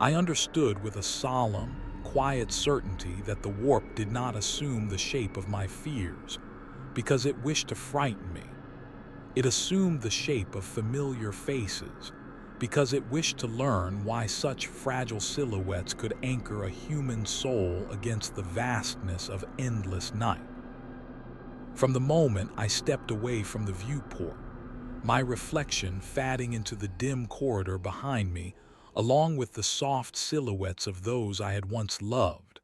I understood with a solemn, quiet certainty that the warp did not assume the shape of my fears, because it wished to frighten me. It assumed the shape of familiar faces, because it wished to learn why such fragile silhouettes could anchor a human soul against the vastness of endless night. From the moment I stepped away from the viewport, my reflection fading into the dim corridor behind me, along with the soft silhouettes of those I had once loved,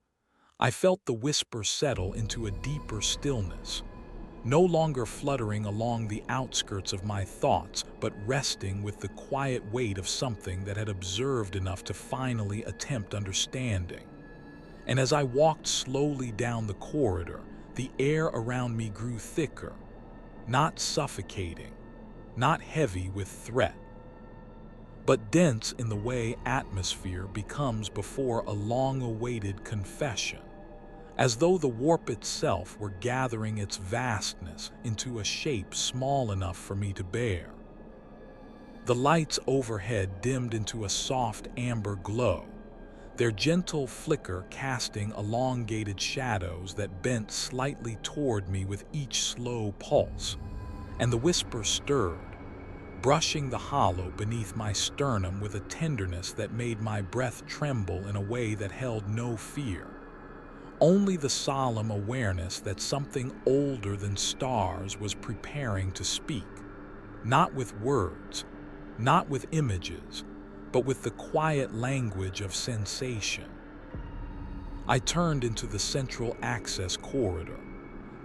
I felt the whisper settle into a deeper stillness, no longer fluttering along the outskirts of my thoughts, but resting with the quiet weight of something that had observed enough to finally attempt understanding. And as I walked slowly down the corridor, the air around me grew thicker, not suffocating, not heavy with threat, but dense in the way atmosphere becomes before a long-awaited confession, as though the warp itself were gathering its vastness into a shape small enough for me to bear. The lights overhead dimmed into a soft amber glow, their gentle flicker casting elongated shadows that bent slightly toward me with each slow pulse, and the whisper stirred, brushing the hollow beneath my sternum with a tenderness that made my breath tremble in a way that held no fear, only the solemn awareness that something older than stars was preparing to speak, not with words, not with images, but with the quiet language of sensation. I turned into the central access corridor,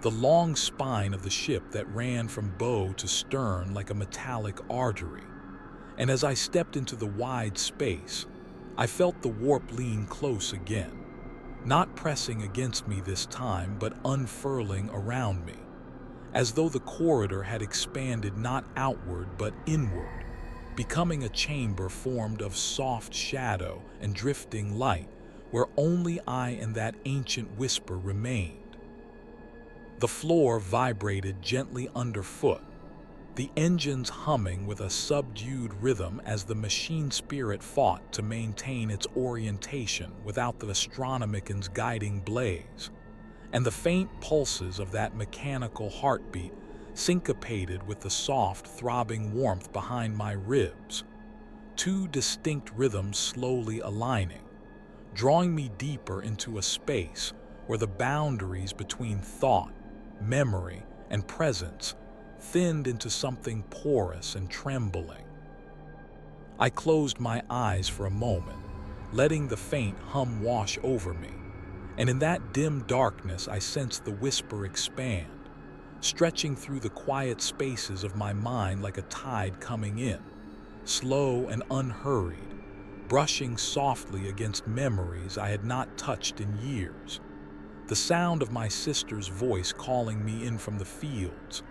the long spine of the ship that ran from bow to stern like a metallic artery. And as I stepped into the wide space, I felt the warp lean close again, not pressing against me this time, but unfurling around me, as though the corridor had expanded not outward but inward, becoming a chamber formed of soft shadow and drifting light, where only I and that ancient whisper remained. The floor vibrated gently underfoot, the engines humming with a subdued rhythm as the machine spirit fought to maintain its orientation without the Astronomican's guiding blaze, and the faint pulses of that mechanical heartbeat syncopated with the soft, throbbing warmth behind my ribs, two distinct rhythms slowly aligning, drawing me deeper into a space where the boundaries between thought, memory, and presence thinned into something porous and trembling. I closed my eyes for a moment, letting the faint hum wash over me, and in that dim darkness I sensed the whisper expand, stretching through the quiet spaces of my mind like a tide coming in, slow and unhurried, brushing softly against memories I had not touched in years. The sound of my sister's voice calling me in from the fields,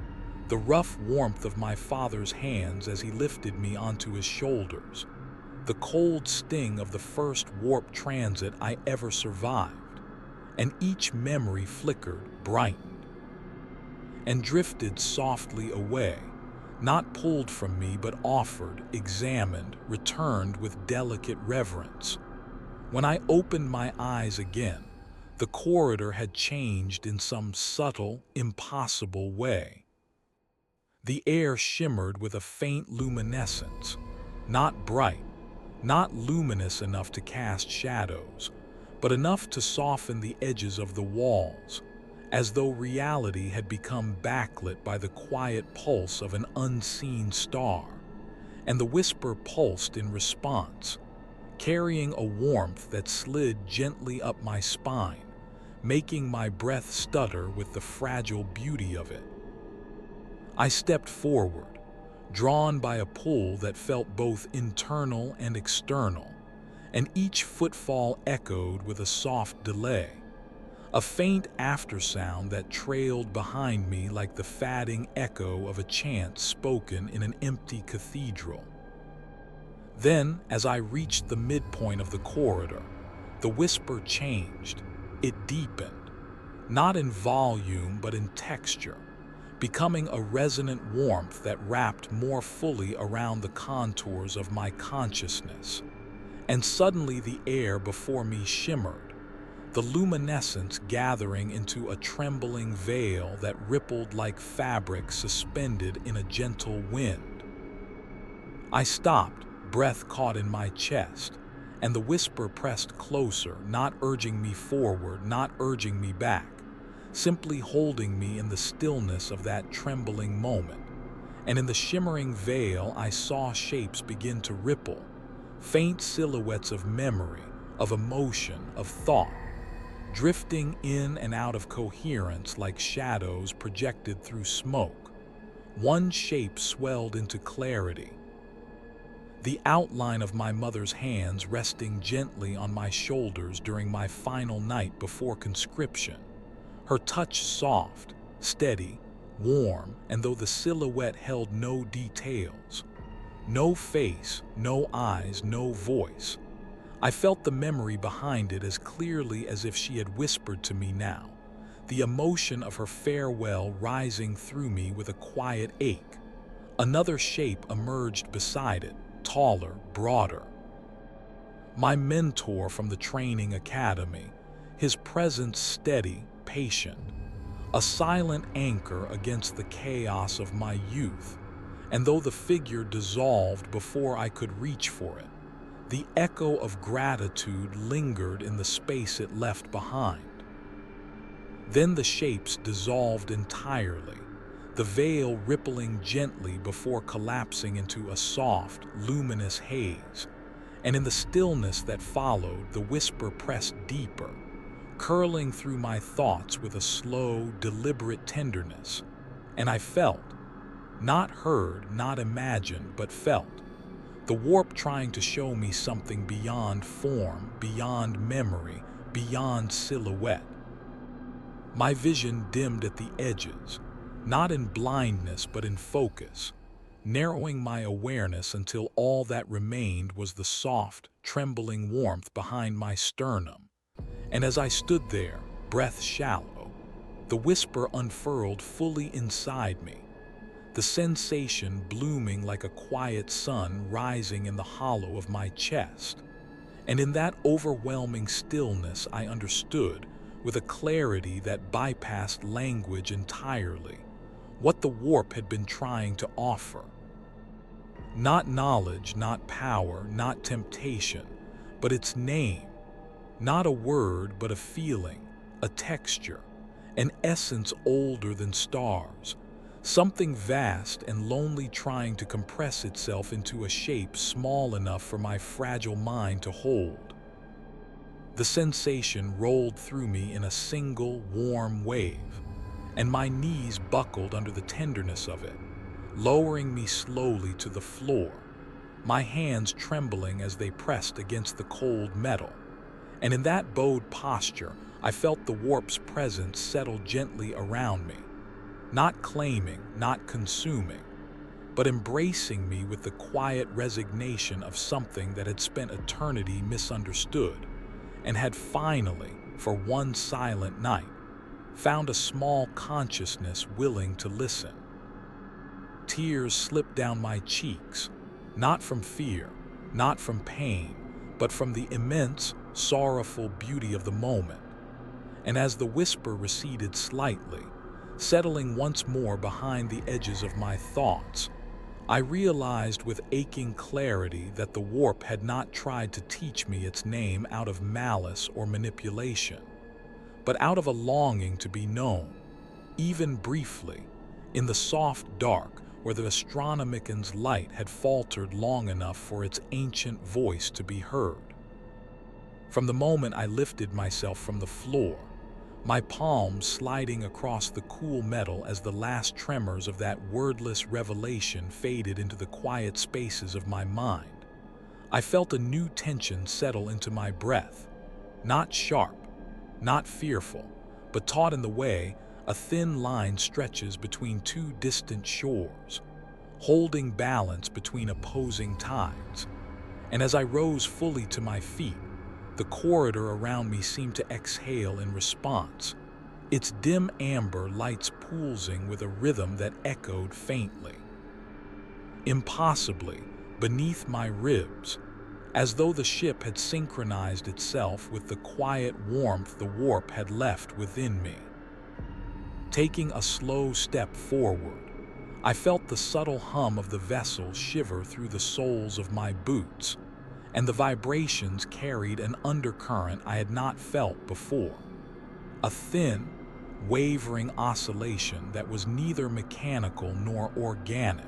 the rough warmth of my father's hands as he lifted me onto his shoulders, the cold sting of the first warp transit I ever survived, and each memory flickered, brightened, and drifted softly away, not pulled from me but offered, examined, returned with delicate reverence. When I opened my eyes again, the corridor had changed in some subtle, impossible way. The air shimmered with a faint luminescence, not bright, not luminous enough to cast shadows, but enough to soften the edges of the walls, as though reality had become backlit by the quiet pulse of an unseen star, and the whisper pulsed in response, carrying a warmth that slid gently up my spine, making my breath stutter with the fragile beauty of it. I stepped forward, drawn by a pull that felt both internal and external, and each footfall echoed with a soft delay, a faint aftersound that trailed behind me like the fading echo of a chant spoken in an empty cathedral. Then, as I reached the midpoint of the corridor, the whisper changed. It deepened, not in volume but in texture, becoming a resonant warmth that wrapped more fully around the contours of my consciousness. And suddenly the air before me shimmered, the luminescence gathering into a trembling veil that rippled like fabric suspended in a gentle wind. I stopped, breath caught in my chest, and the whisper pressed closer, not urging me forward, not urging me back, simply holding me in the stillness of that trembling moment. And in the shimmering veil, I saw shapes begin to ripple, faint silhouettes of memory, of emotion, of thought, drifting in and out of coherence like shadows projected through smoke. One shape swelled into clarity, the outline of my mother's hands resting gently on my shoulders during my final night before conscription, her touch soft, steady, warm, and though the silhouette held no details, no face, no eyes, no voice, I felt the memory behind it as clearly as if she had whispered to me now, the emotion of her farewell rising through me with a quiet ache. Another shape emerged beside it, taller, broader. My mentor from the training academy, his presence steady, patient, a silent anchor against the chaos of my youth, and though the figure dissolved before I could reach for it, the echo of gratitude lingered in the space it left behind. Then the shapes dissolved entirely, the veil rippling gently before collapsing into a soft, luminous haze. And in the stillness that followed, the whisper pressed deeper, curling through my thoughts with a slow, deliberate tenderness. And I felt, not heard, not imagined, but felt, the warp trying to show me something beyond form, beyond memory, beyond silhouette. My vision dimmed at the edges, not in blindness but in focus, narrowing my awareness until all that remained was the soft, trembling warmth behind my sternum. And as I stood there, breath shallow, the whisper unfurled fully inside me, the sensation blooming like a quiet sun rising in the hollow of my chest. And in that overwhelming stillness I understood, with a clarity that bypassed language entirely, what the warp had been trying to offer. Not knowledge, not power, not temptation, but its name. Not a word, but a feeling, a texture, an essence older than stars, something vast and lonely trying to compress itself into a shape small enough for my fragile mind to hold. The sensation rolled through me in a single, warm wave, and my knees buckled under the tenderness of it, lowering me slowly to the floor, my hands trembling as they pressed against the cold metal. And in that bowed posture, I felt the warp's presence settle gently around me, not claiming, not consuming, but embracing me with the quiet resignation of something that had spent eternity misunderstood and had finally, for one silent night, found a small consciousness willing to listen. Tears slipped down my cheeks, not from fear, not from pain, but from the immense, sorrowful beauty of the moment. And as the whisper receded slightly, settling once more behind the edges of my thoughts, I realized with aching clarity that the warp had not tried to teach me its name out of malice or manipulation, but out of a longing to be known, even briefly, in the soft dark where the Astronomican's light had faltered long enough for its ancient voice to be heard. From the moment I lifted myself from the floor, my palms sliding across the cool metal as the last tremors of that wordless revelation faded into the quiet spaces of my mind, I felt a new tension settle into my breath, not sharp, not fearful, but taut in the way a thin line stretches between two distant shores, holding balance between opposing tides. And as I rose fully to my feet, the corridor around me seemed to exhale in response, its dim amber lights pulsing with a rhythm that echoed faintly, impossibly, beneath my ribs, as though the ship had synchronized itself with the quiet warmth the warp had left within me. Taking a slow step forward, I felt the subtle hum of the vessel shiver through the soles of my boots, and the vibrations carried an undercurrent I had not felt before. A thin, wavering oscillation that was neither mechanical nor organic,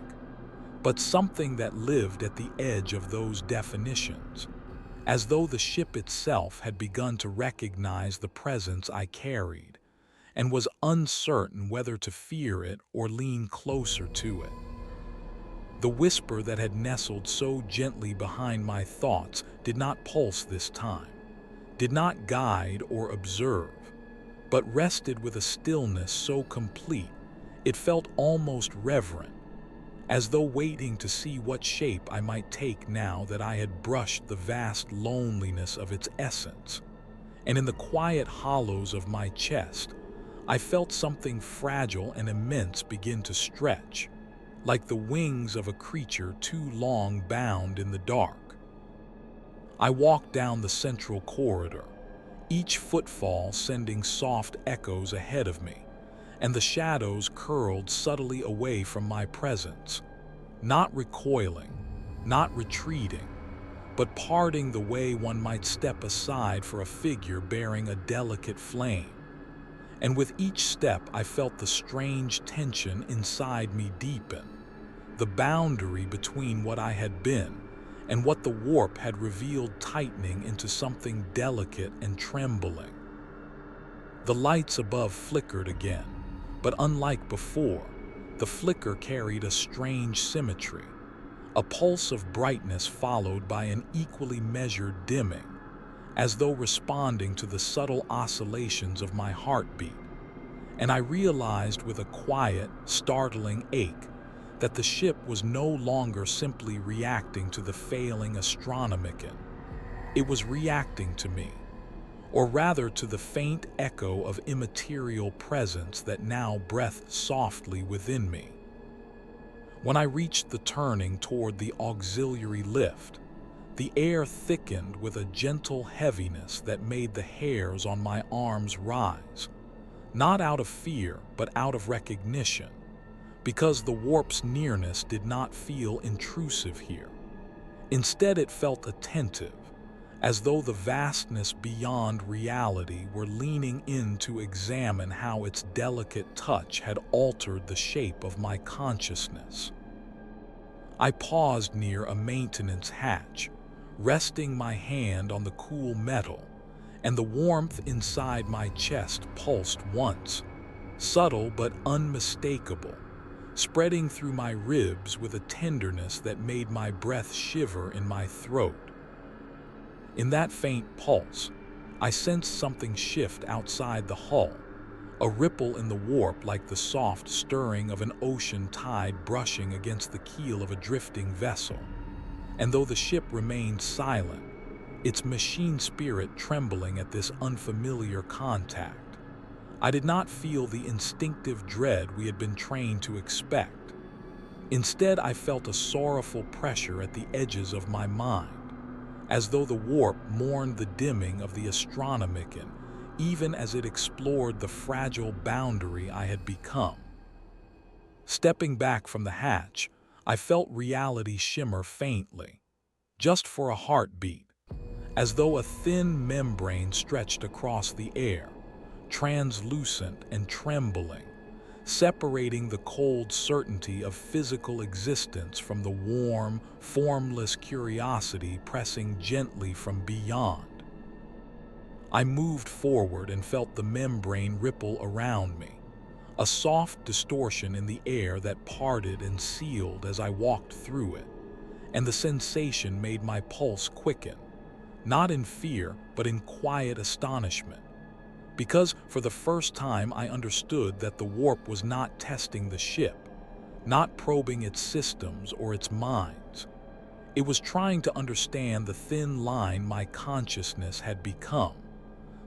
but something that lived at the edge of those definitions, as though the ship itself had begun to recognize the presence I carried, and was uncertain whether to fear it or lean closer to it. The whisper that had nestled so gently behind my thoughts did not pulse this time, did not guide or observe, but rested with a stillness so complete it felt almost reverent, as though waiting to see what shape I might take now that I had brushed the vast loneliness of its essence. And in the quiet hollows of my chest, I felt something fragile and immense begin to stretch, like the wings of a creature too long bound in the dark. I walked down the central corridor, each footfall sending soft echoes ahead of me, and the shadows curled subtly away from my presence, not recoiling, not retreating, but parting the way one might step aside for a figure bearing a delicate flame. and with each step I felt the strange tension inside me deepen, the boundary between what I had been and what the warp had revealed tightening into something delicate and trembling. The lights above flickered again, but unlike before, the flicker carried a strange symmetry, a pulse of brightness followed by an equally measured dimming, as though responding to the subtle oscillations of my heartbeat. And I realized with a quiet, startling ache that the ship was no longer simply reacting to the failing Astronomican. It was reacting to me, or rather to the faint echo of immaterial presence that now breathed softly within me. When I reached the turning toward the auxiliary lift, the air thickened with a gentle heaviness that made the hairs on my arms rise, not out of fear but out of recognition, because the warp's nearness did not feel intrusive here. Instead, it felt attentive, as though the vastness beyond reality were leaning in to examine how its delicate touch had altered the shape of my consciousness. I paused near a maintenance hatch, resting my hand on the cool metal, and the warmth inside my chest pulsed once, subtle but unmistakable, spreading through my ribs with a tenderness that made my breath shiver in my throat. In that faint pulse, I sensed something shift outside the hull, a ripple in the warp like the soft stirring of an ocean tide brushing against the keel of a drifting vessel. And though the ship remained silent, its machine spirit trembling at this unfamiliar contact, I did not feel the instinctive dread we had been trained to expect. Instead, I felt a sorrowful pressure at the edges of my mind, as though the warp mourned the dimming of the Astronomican, even as it explored the fragile boundary I had become. Stepping back from the hatch, I felt reality shimmer faintly, just for a heartbeat, as though a thin membrane stretched across the air, translucent and trembling, separating the cold certainty of physical existence from the warm, formless curiosity pressing gently from beyond. I moved forward and felt the membrane ripple around me, a soft distortion in the air that parted and sealed as I walked through it, and the sensation made my pulse quicken, not in fear but in quiet astonishment. Because for the first time I understood that the warp was not testing the ship, not probing its systems or its minds. It was trying to understand the thin line my consciousness had become,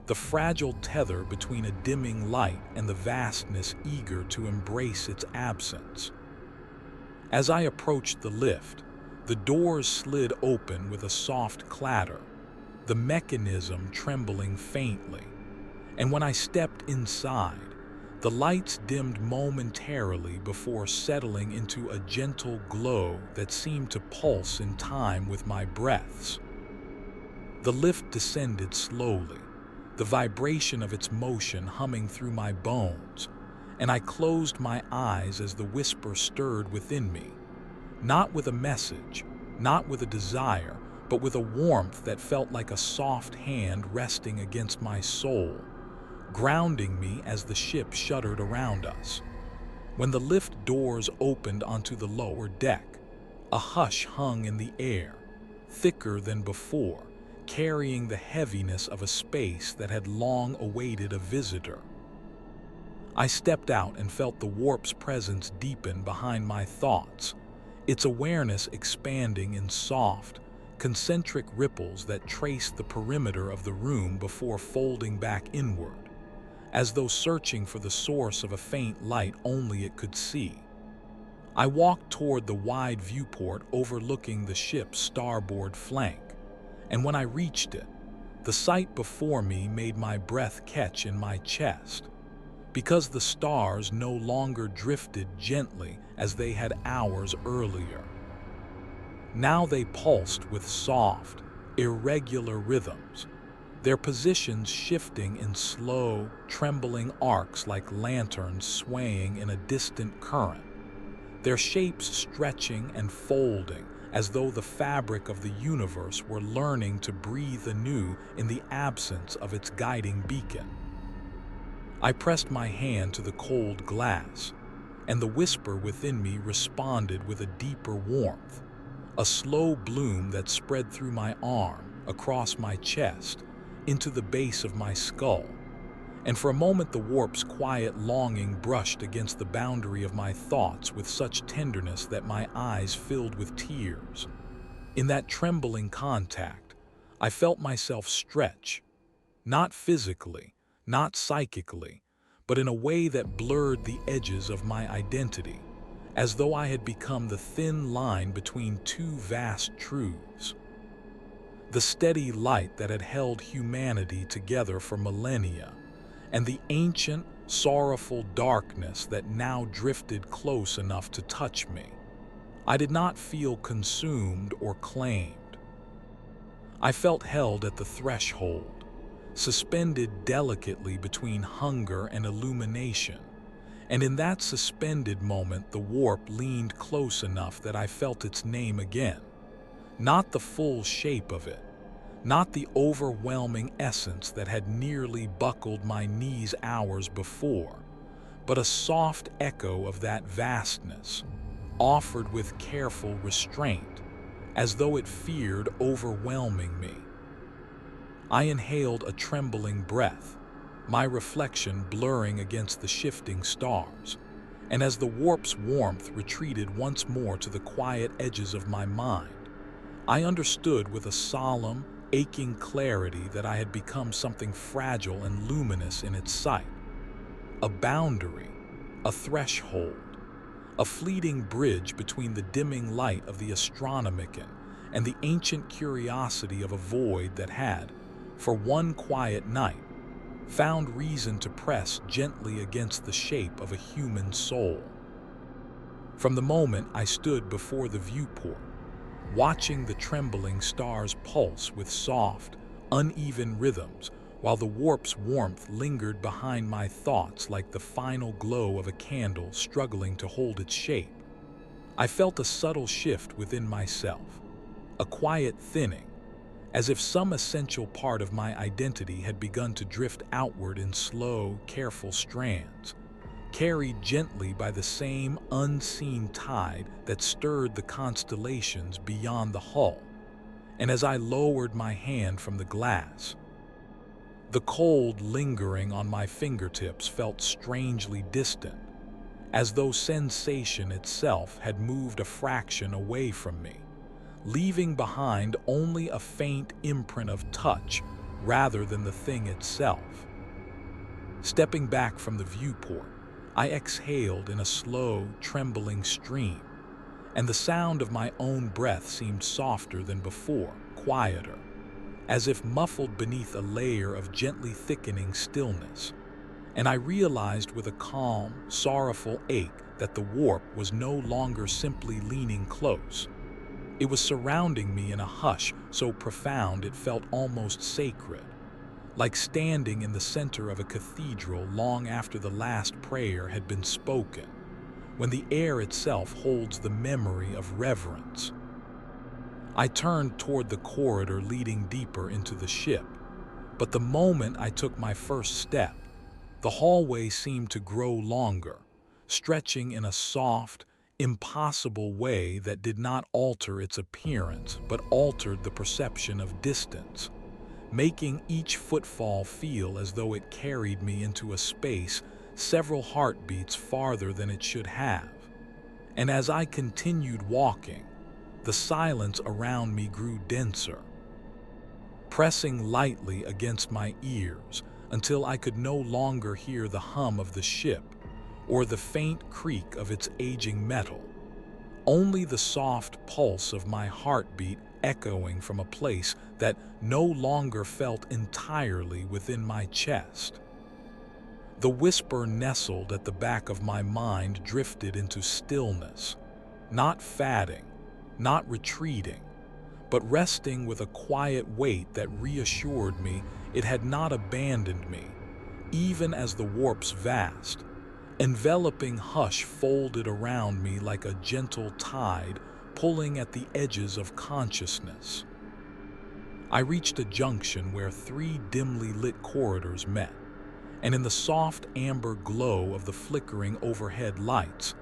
the fragile tether between a dimming light and the vastness eager to embrace its absence. As I approached the lift, the doors slid open with a soft clatter, the mechanism trembling faintly. And when I stepped inside, the lights dimmed momentarily before settling into a gentle glow that seemed to pulse in time with my breaths. The lift descended slowly, the vibration of its motion humming through my bones, and I closed my eyes as the whisper stirred within me, not with a message, not with a desire, but with a warmth that felt like a soft hand resting against my soul, grounding me as the ship shuddered around us. When the lift doors opened onto the lower deck, a hush hung in the air, thicker than before, carrying the heaviness of a space that had long awaited a visitor. I stepped out and felt the warp's presence deepen behind my thoughts, its awareness expanding in soft, concentric ripples that traced the perimeter of the room before folding back inward, as though searching for the source of a faint light only it could see. I walked toward the wide viewport overlooking the ship's starboard flank, and when I reached it, the sight before me made my breath catch in my chest, because the stars no longer drifted gently as they had hours earlier. Now they pulsed with soft, irregular rhythms, their positions shifting in slow, trembling arcs like lanterns swaying in a distant current, their shapes stretching and folding as though the fabric of the universe were learning to breathe anew in the absence of its guiding beacon. I pressed my hand to the cold glass, and the whisper within me responded with a deeper warmth, a slow bloom that spread through my arm, across my chest, into the base of my skull. And for a moment the warp's quiet longing brushed against the boundary of my thoughts with such tenderness that my eyes filled with tears. In that trembling contact, I felt myself stretch, not physically, not psychically, but in a way that blurred the edges of my identity, as though I had become the thin line between two vast truths. The steady light that had held humanity together for millennia, and the ancient, sorrowful darkness that now drifted close enough to touch me. I did not feel consumed or claimed. I felt held at the threshold, suspended delicately between hunger and illumination, and in that suspended moment the warp leaned close enough that I felt its name again. Not the full shape of it, not the overwhelming essence that had nearly buckled my knees hours before, but a soft echo of that vastness, offered with careful restraint, as though it feared overwhelming me. I inhaled a trembling breath, my reflection blurring against the shifting stars, and as the warp's warmth retreated once more to the quiet edges of my mind, I understood with a solemn, aching clarity that I had become something fragile and luminous in its sight. A boundary, a threshold, a fleeting bridge between the dimming light of the Astronomican and the ancient curiosity of a void that had, for one quiet night, found reason to press gently against the shape of a human soul. From the moment I stood before the viewport, watching the trembling stars pulse with soft, uneven rhythms while the warp's warmth lingered behind my thoughts like the final glow of a candle struggling to hold its shape, I felt a subtle shift within myself, a quiet thinning, as if some essential part of my identity had begun to drift outward in slow, careful strands, carried gently by the same unseen tide that stirred the constellations beyond the hull. And as I lowered my hand from the glass, the cold lingering on my fingertips felt strangely distant, as though sensation itself had moved a fraction away from me, leaving behind only a faint imprint of touch rather than the thing itself. Stepping back from the viewport, I exhaled in a slow, trembling stream, and the sound of my own breath seemed softer than before, quieter, as if muffled beneath a layer of gently thickening stillness. And I realized with a calm, sorrowful ache that the warp was no longer simply leaning close. It was surrounding me in a hush so profound it felt almost sacred, like standing in the center of a cathedral long after the last prayer had been spoken, when the air itself holds the memory of reverence. I turned toward the corridor leading deeper into the ship, but the moment I took my first step, the hallway seemed to grow longer, stretching in a soft, impossible way that did not alter its appearance but altered the perception of distance, making each footfall feel as though it carried me into a space several heartbeats farther than it should have. And as I continued walking, the silence around me grew denser, pressing lightly against my ears until I could no longer hear the hum of the ship or the faint creak of its aging metal, only the soft pulse of my heartbeat echoing from a place that no longer felt entirely within my chest. The whisper nestled at the back of my mind drifted into stillness, not fading, not retreating, but resting with a quiet weight that reassured me it had not abandoned me, even as the warp's vast, enveloping hush folded around me like a gentle tide pulling at the edges of consciousness. I reached a junction where three dimly lit corridors met, and in the soft amber glow of the flickering overhead lights,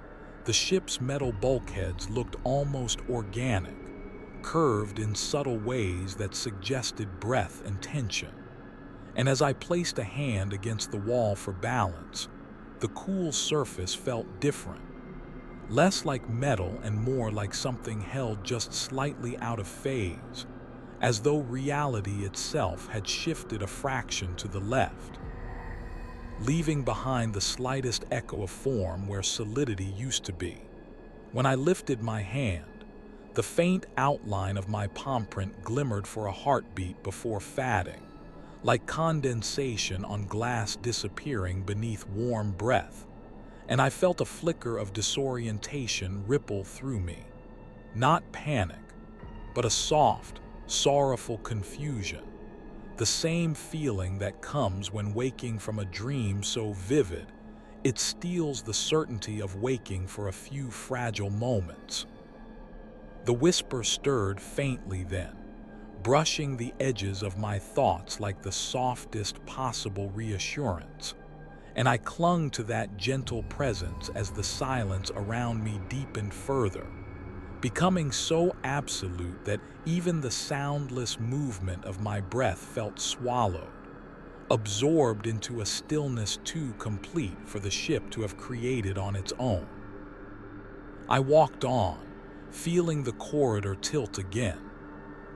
the ship's metal bulkheads looked almost organic, curved in subtle ways that suggested breath and tension. And as I placed a hand against the wall for balance, the cool surface felt different, less like metal and more like something held just slightly out of phase, as though reality itself had shifted a fraction to the left, leaving behind the slightest echo of form where solidity used to be. When I lifted my hand, the faint outline of my palm print glimmered for a heartbeat before fading, like condensation on glass disappearing beneath warm breath, and I felt a flicker of disorientation ripple through me. Not panic, but a soft, sorrowful confusion, the same feeling that comes when waking from a dream so vivid it steals the certainty of waking for a few fragile moments. The whisper stirred faintly then, brushing the edges of my thoughts like the softest possible reassurance, and I clung to that gentle presence as the silence around me deepened further, becoming so absolute that even the soundless movement of my breath felt swallowed, absorbed into a stillness too complete for the ship to have created on its own. I walked on, feeling the corridor tilt again,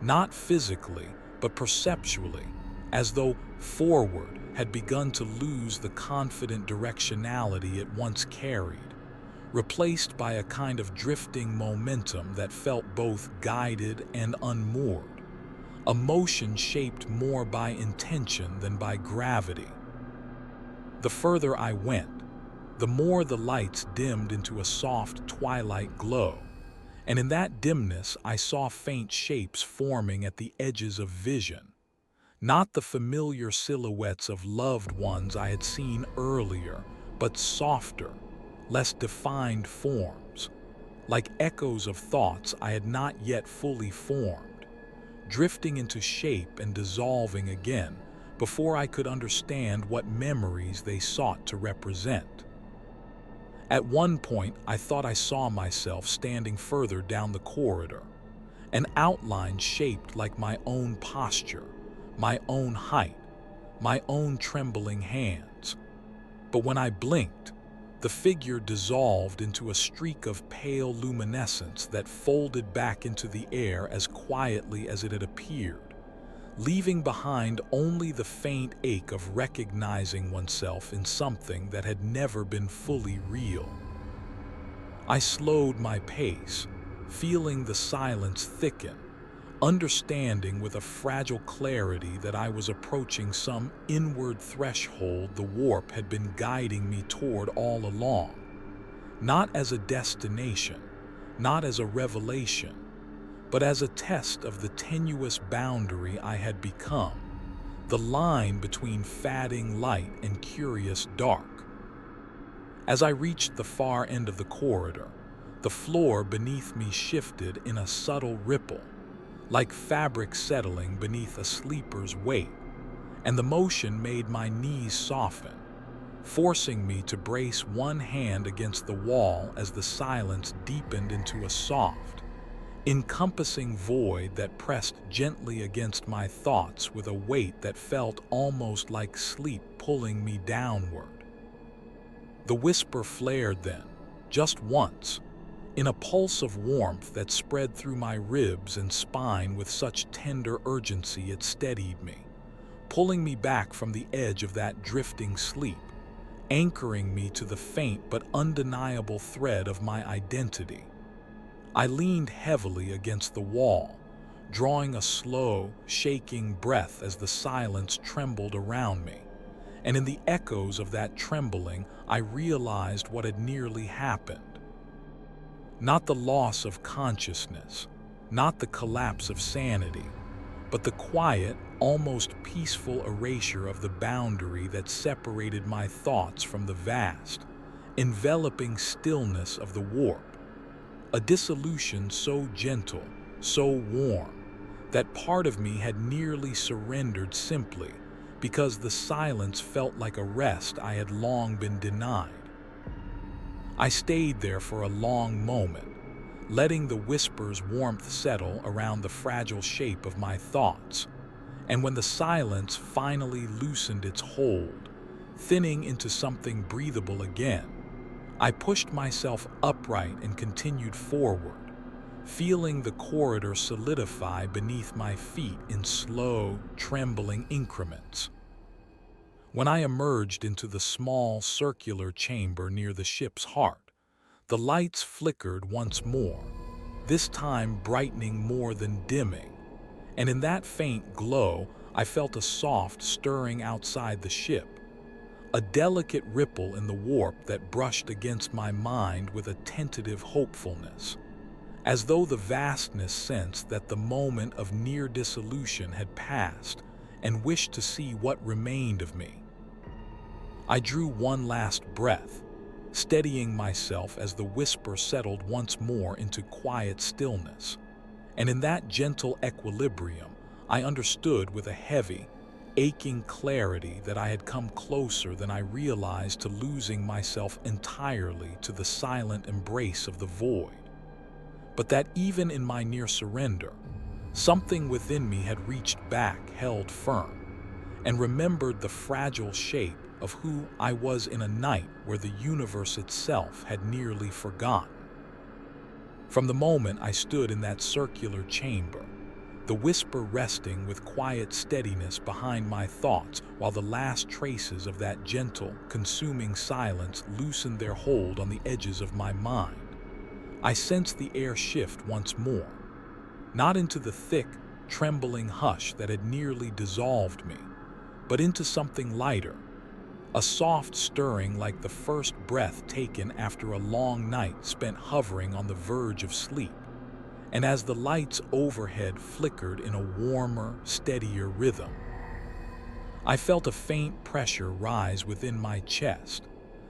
not physically, but perceptually, as though forward had begun to lose the confident directionality it once carried, replaced by a kind of drifting momentum that felt both guided and unmoored, a motion shaped more by intention than by gravity. The further I went, the more the lights dimmed into a soft twilight glow, and in that dimness I saw faint shapes forming at the edges of vision, not the familiar silhouettes of loved ones I had seen earlier, but softer, less defined forms, like echoes of thoughts I had not yet fully formed, drifting into shape and dissolving again before I could understand what memories they sought to represent. At one point, I thought I saw myself standing further down the corridor, an outline shaped like my own posture, my own height, my own trembling hands. But when I blinked, the figure dissolved into a streak of pale luminescence that folded back into the air as quietly as it had appeared, leaving behind only the faint ache of recognizing oneself in something that had never been fully real. I slowed my pace, feeling the silence thicken, understanding with a fragile clarity that I was approaching some inward threshold the warp had been guiding me toward all along, not as a destination, not as a revelation, but as a test of the tenuous boundary I had become, the line between fading light and curious dark. As I reached the far end of the corridor, the floor beneath me shifted in a subtle ripple, like fabric settling beneath a sleeper's weight, and the motion made my knees soften, forcing me to brace one hand against the wall as the silence deepened into a soft, encompassing void that pressed gently against my thoughts with a weight that felt almost like sleep pulling me downward. The whisper flared then, just once, in a pulse of warmth that spread through my ribs and spine with such tender urgency it steadied me, pulling me back from the edge of that drifting sleep, anchoring me to the faint but undeniable thread of my identity. I leaned heavily against the wall, drawing a slow, shaking breath as the silence trembled around me, and in the echoes of that trembling I realized what had nearly happened. Not the loss of consciousness, not the collapse of sanity, but the quiet, almost peaceful erasure of the boundary that separated my thoughts from the vast, enveloping stillness of the warp. A dissolution so gentle, so warm, that part of me had nearly surrendered simply because the silence felt like a rest I had long been denied. I stayed there for a long moment, letting the whisper's warmth settle around the fragile shape of my thoughts. And when the silence finally loosened its hold, thinning into something breathable again, I pushed myself upright and continued forward, feeling the corridor solidify beneath my feet in slow, trembling increments. When I emerged into the small, circular chamber near the ship's heart, the lights flickered once more, this time brightening more than dimming, and in that faint glow I felt a soft stirring outside the ship, a delicate ripple in the warp that brushed against my mind with a tentative hopefulness, as though the vastness sensed that the moment of near dissolution had passed and wished to see what remained of me. I drew one last breath, steadying myself as the whisper settled once more into quiet stillness. And in that gentle equilibrium, I understood with a heavy, aching clarity that I had come closer than I realized to losing myself entirely to the silent embrace of the void. But that even in my near surrender, something within me had reached back, held firm, and remembered the fragile shape of who I was in a night where the universe itself had nearly forgotten. From the moment I stood in that circular chamber, the whisper resting with quiet steadiness behind my thoughts while the last traces of that gentle, consuming silence loosened their hold on the edges of my mind, I sensed the air shift once more, not into the thick, trembling hush that had nearly dissolved me, but into something lighter, a soft stirring like the first breath taken after a long night spent hovering on the verge of sleep. And as the lights overhead flickered in a warmer, steadier rhythm, I felt a faint pressure rise within my chest,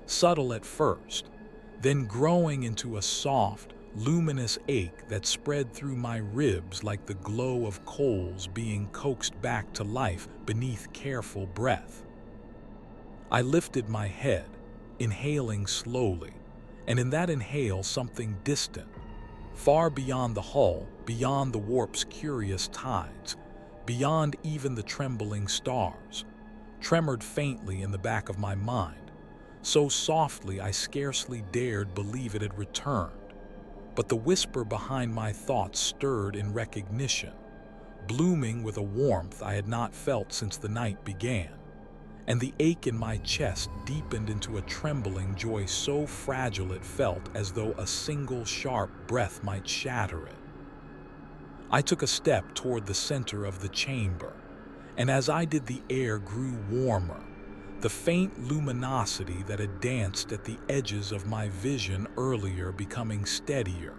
subtle at first, then growing into a soft, luminous ache that spread through my ribs like the glow of coals being coaxed back to life beneath careful breath. I lifted my head, inhaling slowly, and in that inhale something distant, far beyond the hull, beyond the warp's curious tides, beyond even the trembling stars, tremored faintly in the back of my mind, so softly I scarcely dared believe it had returned. But the whisper behind my thoughts stirred in recognition, blooming with a warmth I had not felt since the night began, and the ache in my chest deepened into a trembling joy so fragile it felt as though a single sharp breath might shatter it. I took a step toward the center of the chamber, and as I did the air grew warmer, the faint luminosity that had danced at the edges of my vision earlier becoming steadier,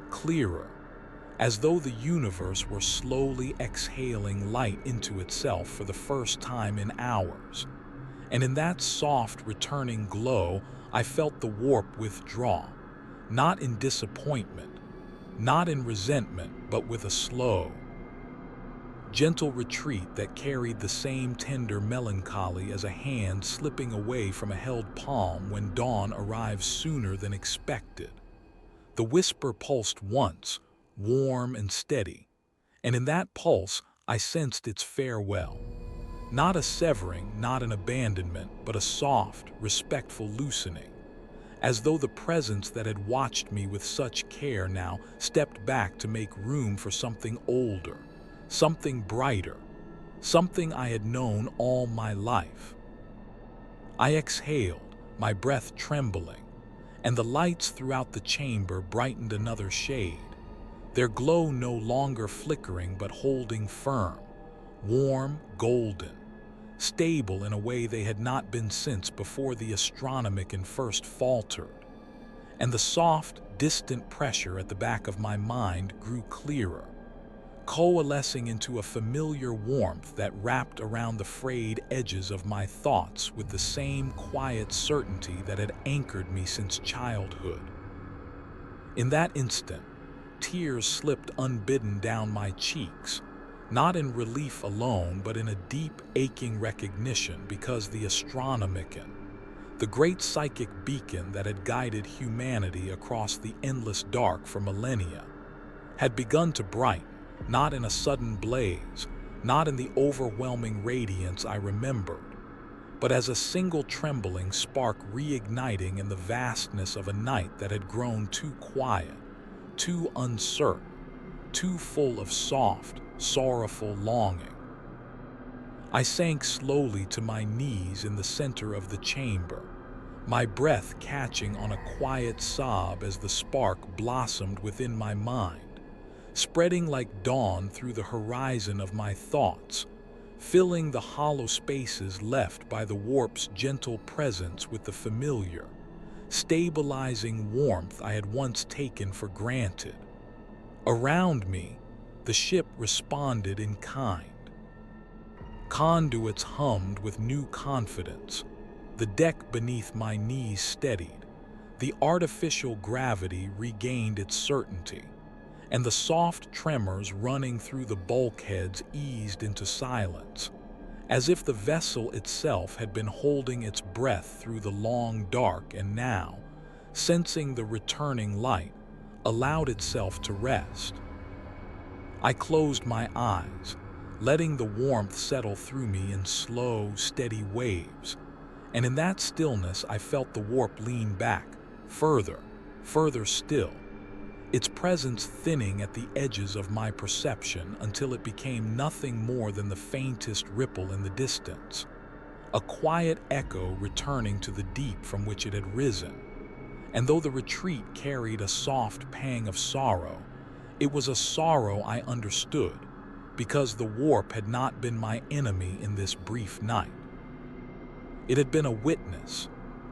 clearer, as though the universe were slowly exhaling light into itself for the first time in hours. And in that soft, returning glow, I felt the warp withdraw, not in disappointment, not in resentment, but with a slow, gentle retreat that carried the same tender melancholy as a hand slipping away from a held palm when dawn arrives sooner than expected. The whisper pulsed once, warm and steady, and in that pulse I sensed its farewell. Not a severing, not an abandonment, but a soft, respectful loosening, as though the presence that had watched me with such care now stepped back to make room for something older, something brighter, something I had known all my life. I exhaled, my breath trembling, and the lights throughout the chamber brightened another shade, their glow no longer flickering but holding firm, warm, golden, stable in a way they had not been since before the Astronomican first faltered. and the soft, distant pressure at the back of my mind grew clearer, coalescing into a familiar warmth that wrapped around the frayed edges of my thoughts with the same quiet certainty that had anchored me since childhood. In that instant, tears slipped unbidden down my cheeks, not in relief alone, but in a deep, aching recognition, because the Astronomican, the great psychic beacon that had guided humanity across the endless dark for millennia, had begun to brighten, not in a sudden blaze, not in the overwhelming radiance I remembered, but as a single trembling spark reigniting in the vastness of a night that had grown too quiet, too uncertain, too full of soft, sorrowful longing. I sank slowly to my knees in the center of the chamber, my breath catching on a quiet sob as the spark blossomed within my mind, spreading like dawn through the horizon of my thoughts, filling the hollow spaces left by the warp's gentle presence with the familiar, stabilizing warmth I had once taken for granted. Around me, the ship responded in kind. Conduits hummed with new confidence. The deck beneath my knees steadied. The artificial gravity regained its certainty, and the soft tremors running through the bulkheads eased into silence, as if the vessel itself had been holding its breath through the long dark and now, sensing the returning light, allowed itself to rest. I closed my eyes, letting the warmth settle through me in slow, steady waves, and in that stillness I felt the warp lean back, further, further still, its presence thinning at the edges of my perception until it became nothing more than the faintest ripple in the distance, a quiet echo returning to the deep from which it had risen. And though the retreat carried a soft pang of sorrow, it was a sorrow I understood, because the warp had not been my enemy in this brief night. It had been a witness,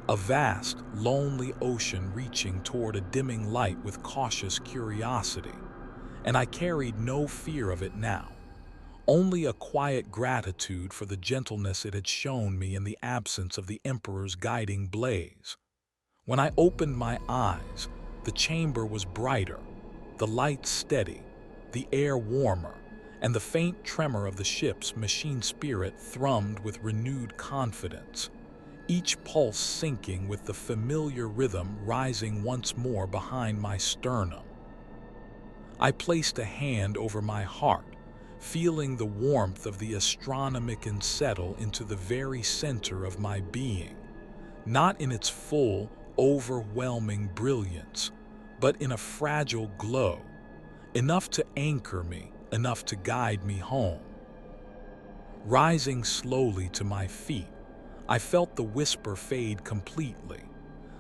a vast, lonely ocean reaching toward a dimming light with cautious curiosity, and I carried no fear of it now, only a quiet gratitude for the gentleness it had shown me in the absence of the Emperor's guiding blaze. When I opened my eyes, the chamber was brighter, the lights steady, the air warmer, and the faint tremor of the ship's machine spirit thrummed with renewed confidence, each pulse syncing with the familiar rhythm rising once more behind my sternum. I placed a hand over my heart, feeling the warmth of the Astronomican settle into the very center of my being, not in its full, overwhelming brilliance, but in a fragile glow, enough to anchor me, enough to guide me home. Rising slowly to my feet, I felt the whisper fade completely,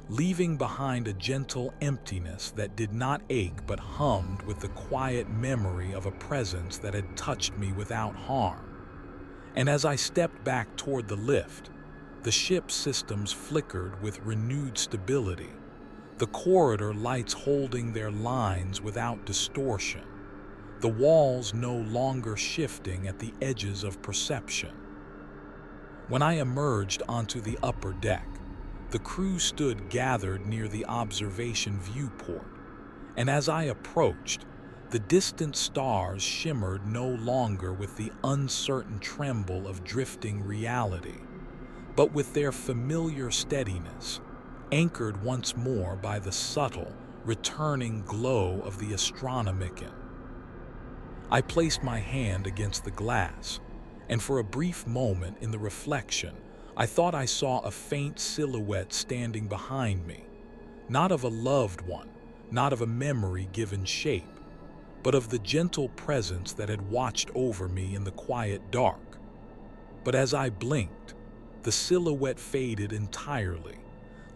leaving behind a gentle emptiness that did not ache but hummed with the quiet memory of a presence that had touched me without harm. And as I stepped back toward the lift, the ship's systems flickered with renewed stability, the corridor lights holding their lines without distortion, the walls no longer shifting at the edges of perception. When I emerged onto the upper deck, the crew stood gathered near the observation viewport, and as I approached, the distant stars shimmered no longer with the uncertain tremble of drifting reality, but with their familiar steadiness, anchored once more by the subtle, returning glow of the Astronomican. I placed my hand against the glass, and for a brief moment in the reflection, I thought I saw a faint silhouette standing behind me, not of a loved one, not of a memory given shape, but of the gentle presence that had watched over me in the quiet dark. But as I blinked, the silhouette faded entirely,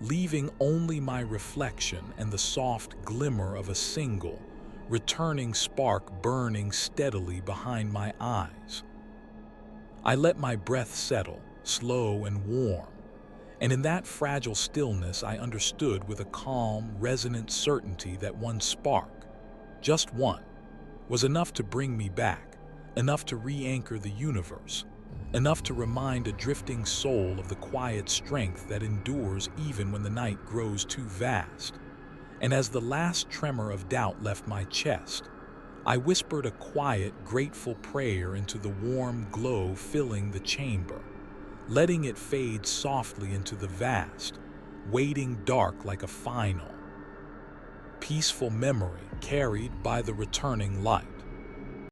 leaving only my reflection and the soft glimmer of a single, returning spark burning steadily behind my eyes. I let my breath settle, slow and warm, And in that fragile stillness, I understood with a calm, resonant certainty that one spark, just one, was enough to bring me back, enough to re-anchor the universe, enough to remind a drifting soul of the quiet strength that endures even when the night grows too vast. And as the last tremor of doubt left my chest, I whispered a quiet, grateful prayer into the warm glow filling the chamber, letting it fade softly into the vast, waiting dark like a final, peaceful memory carried by the returning light.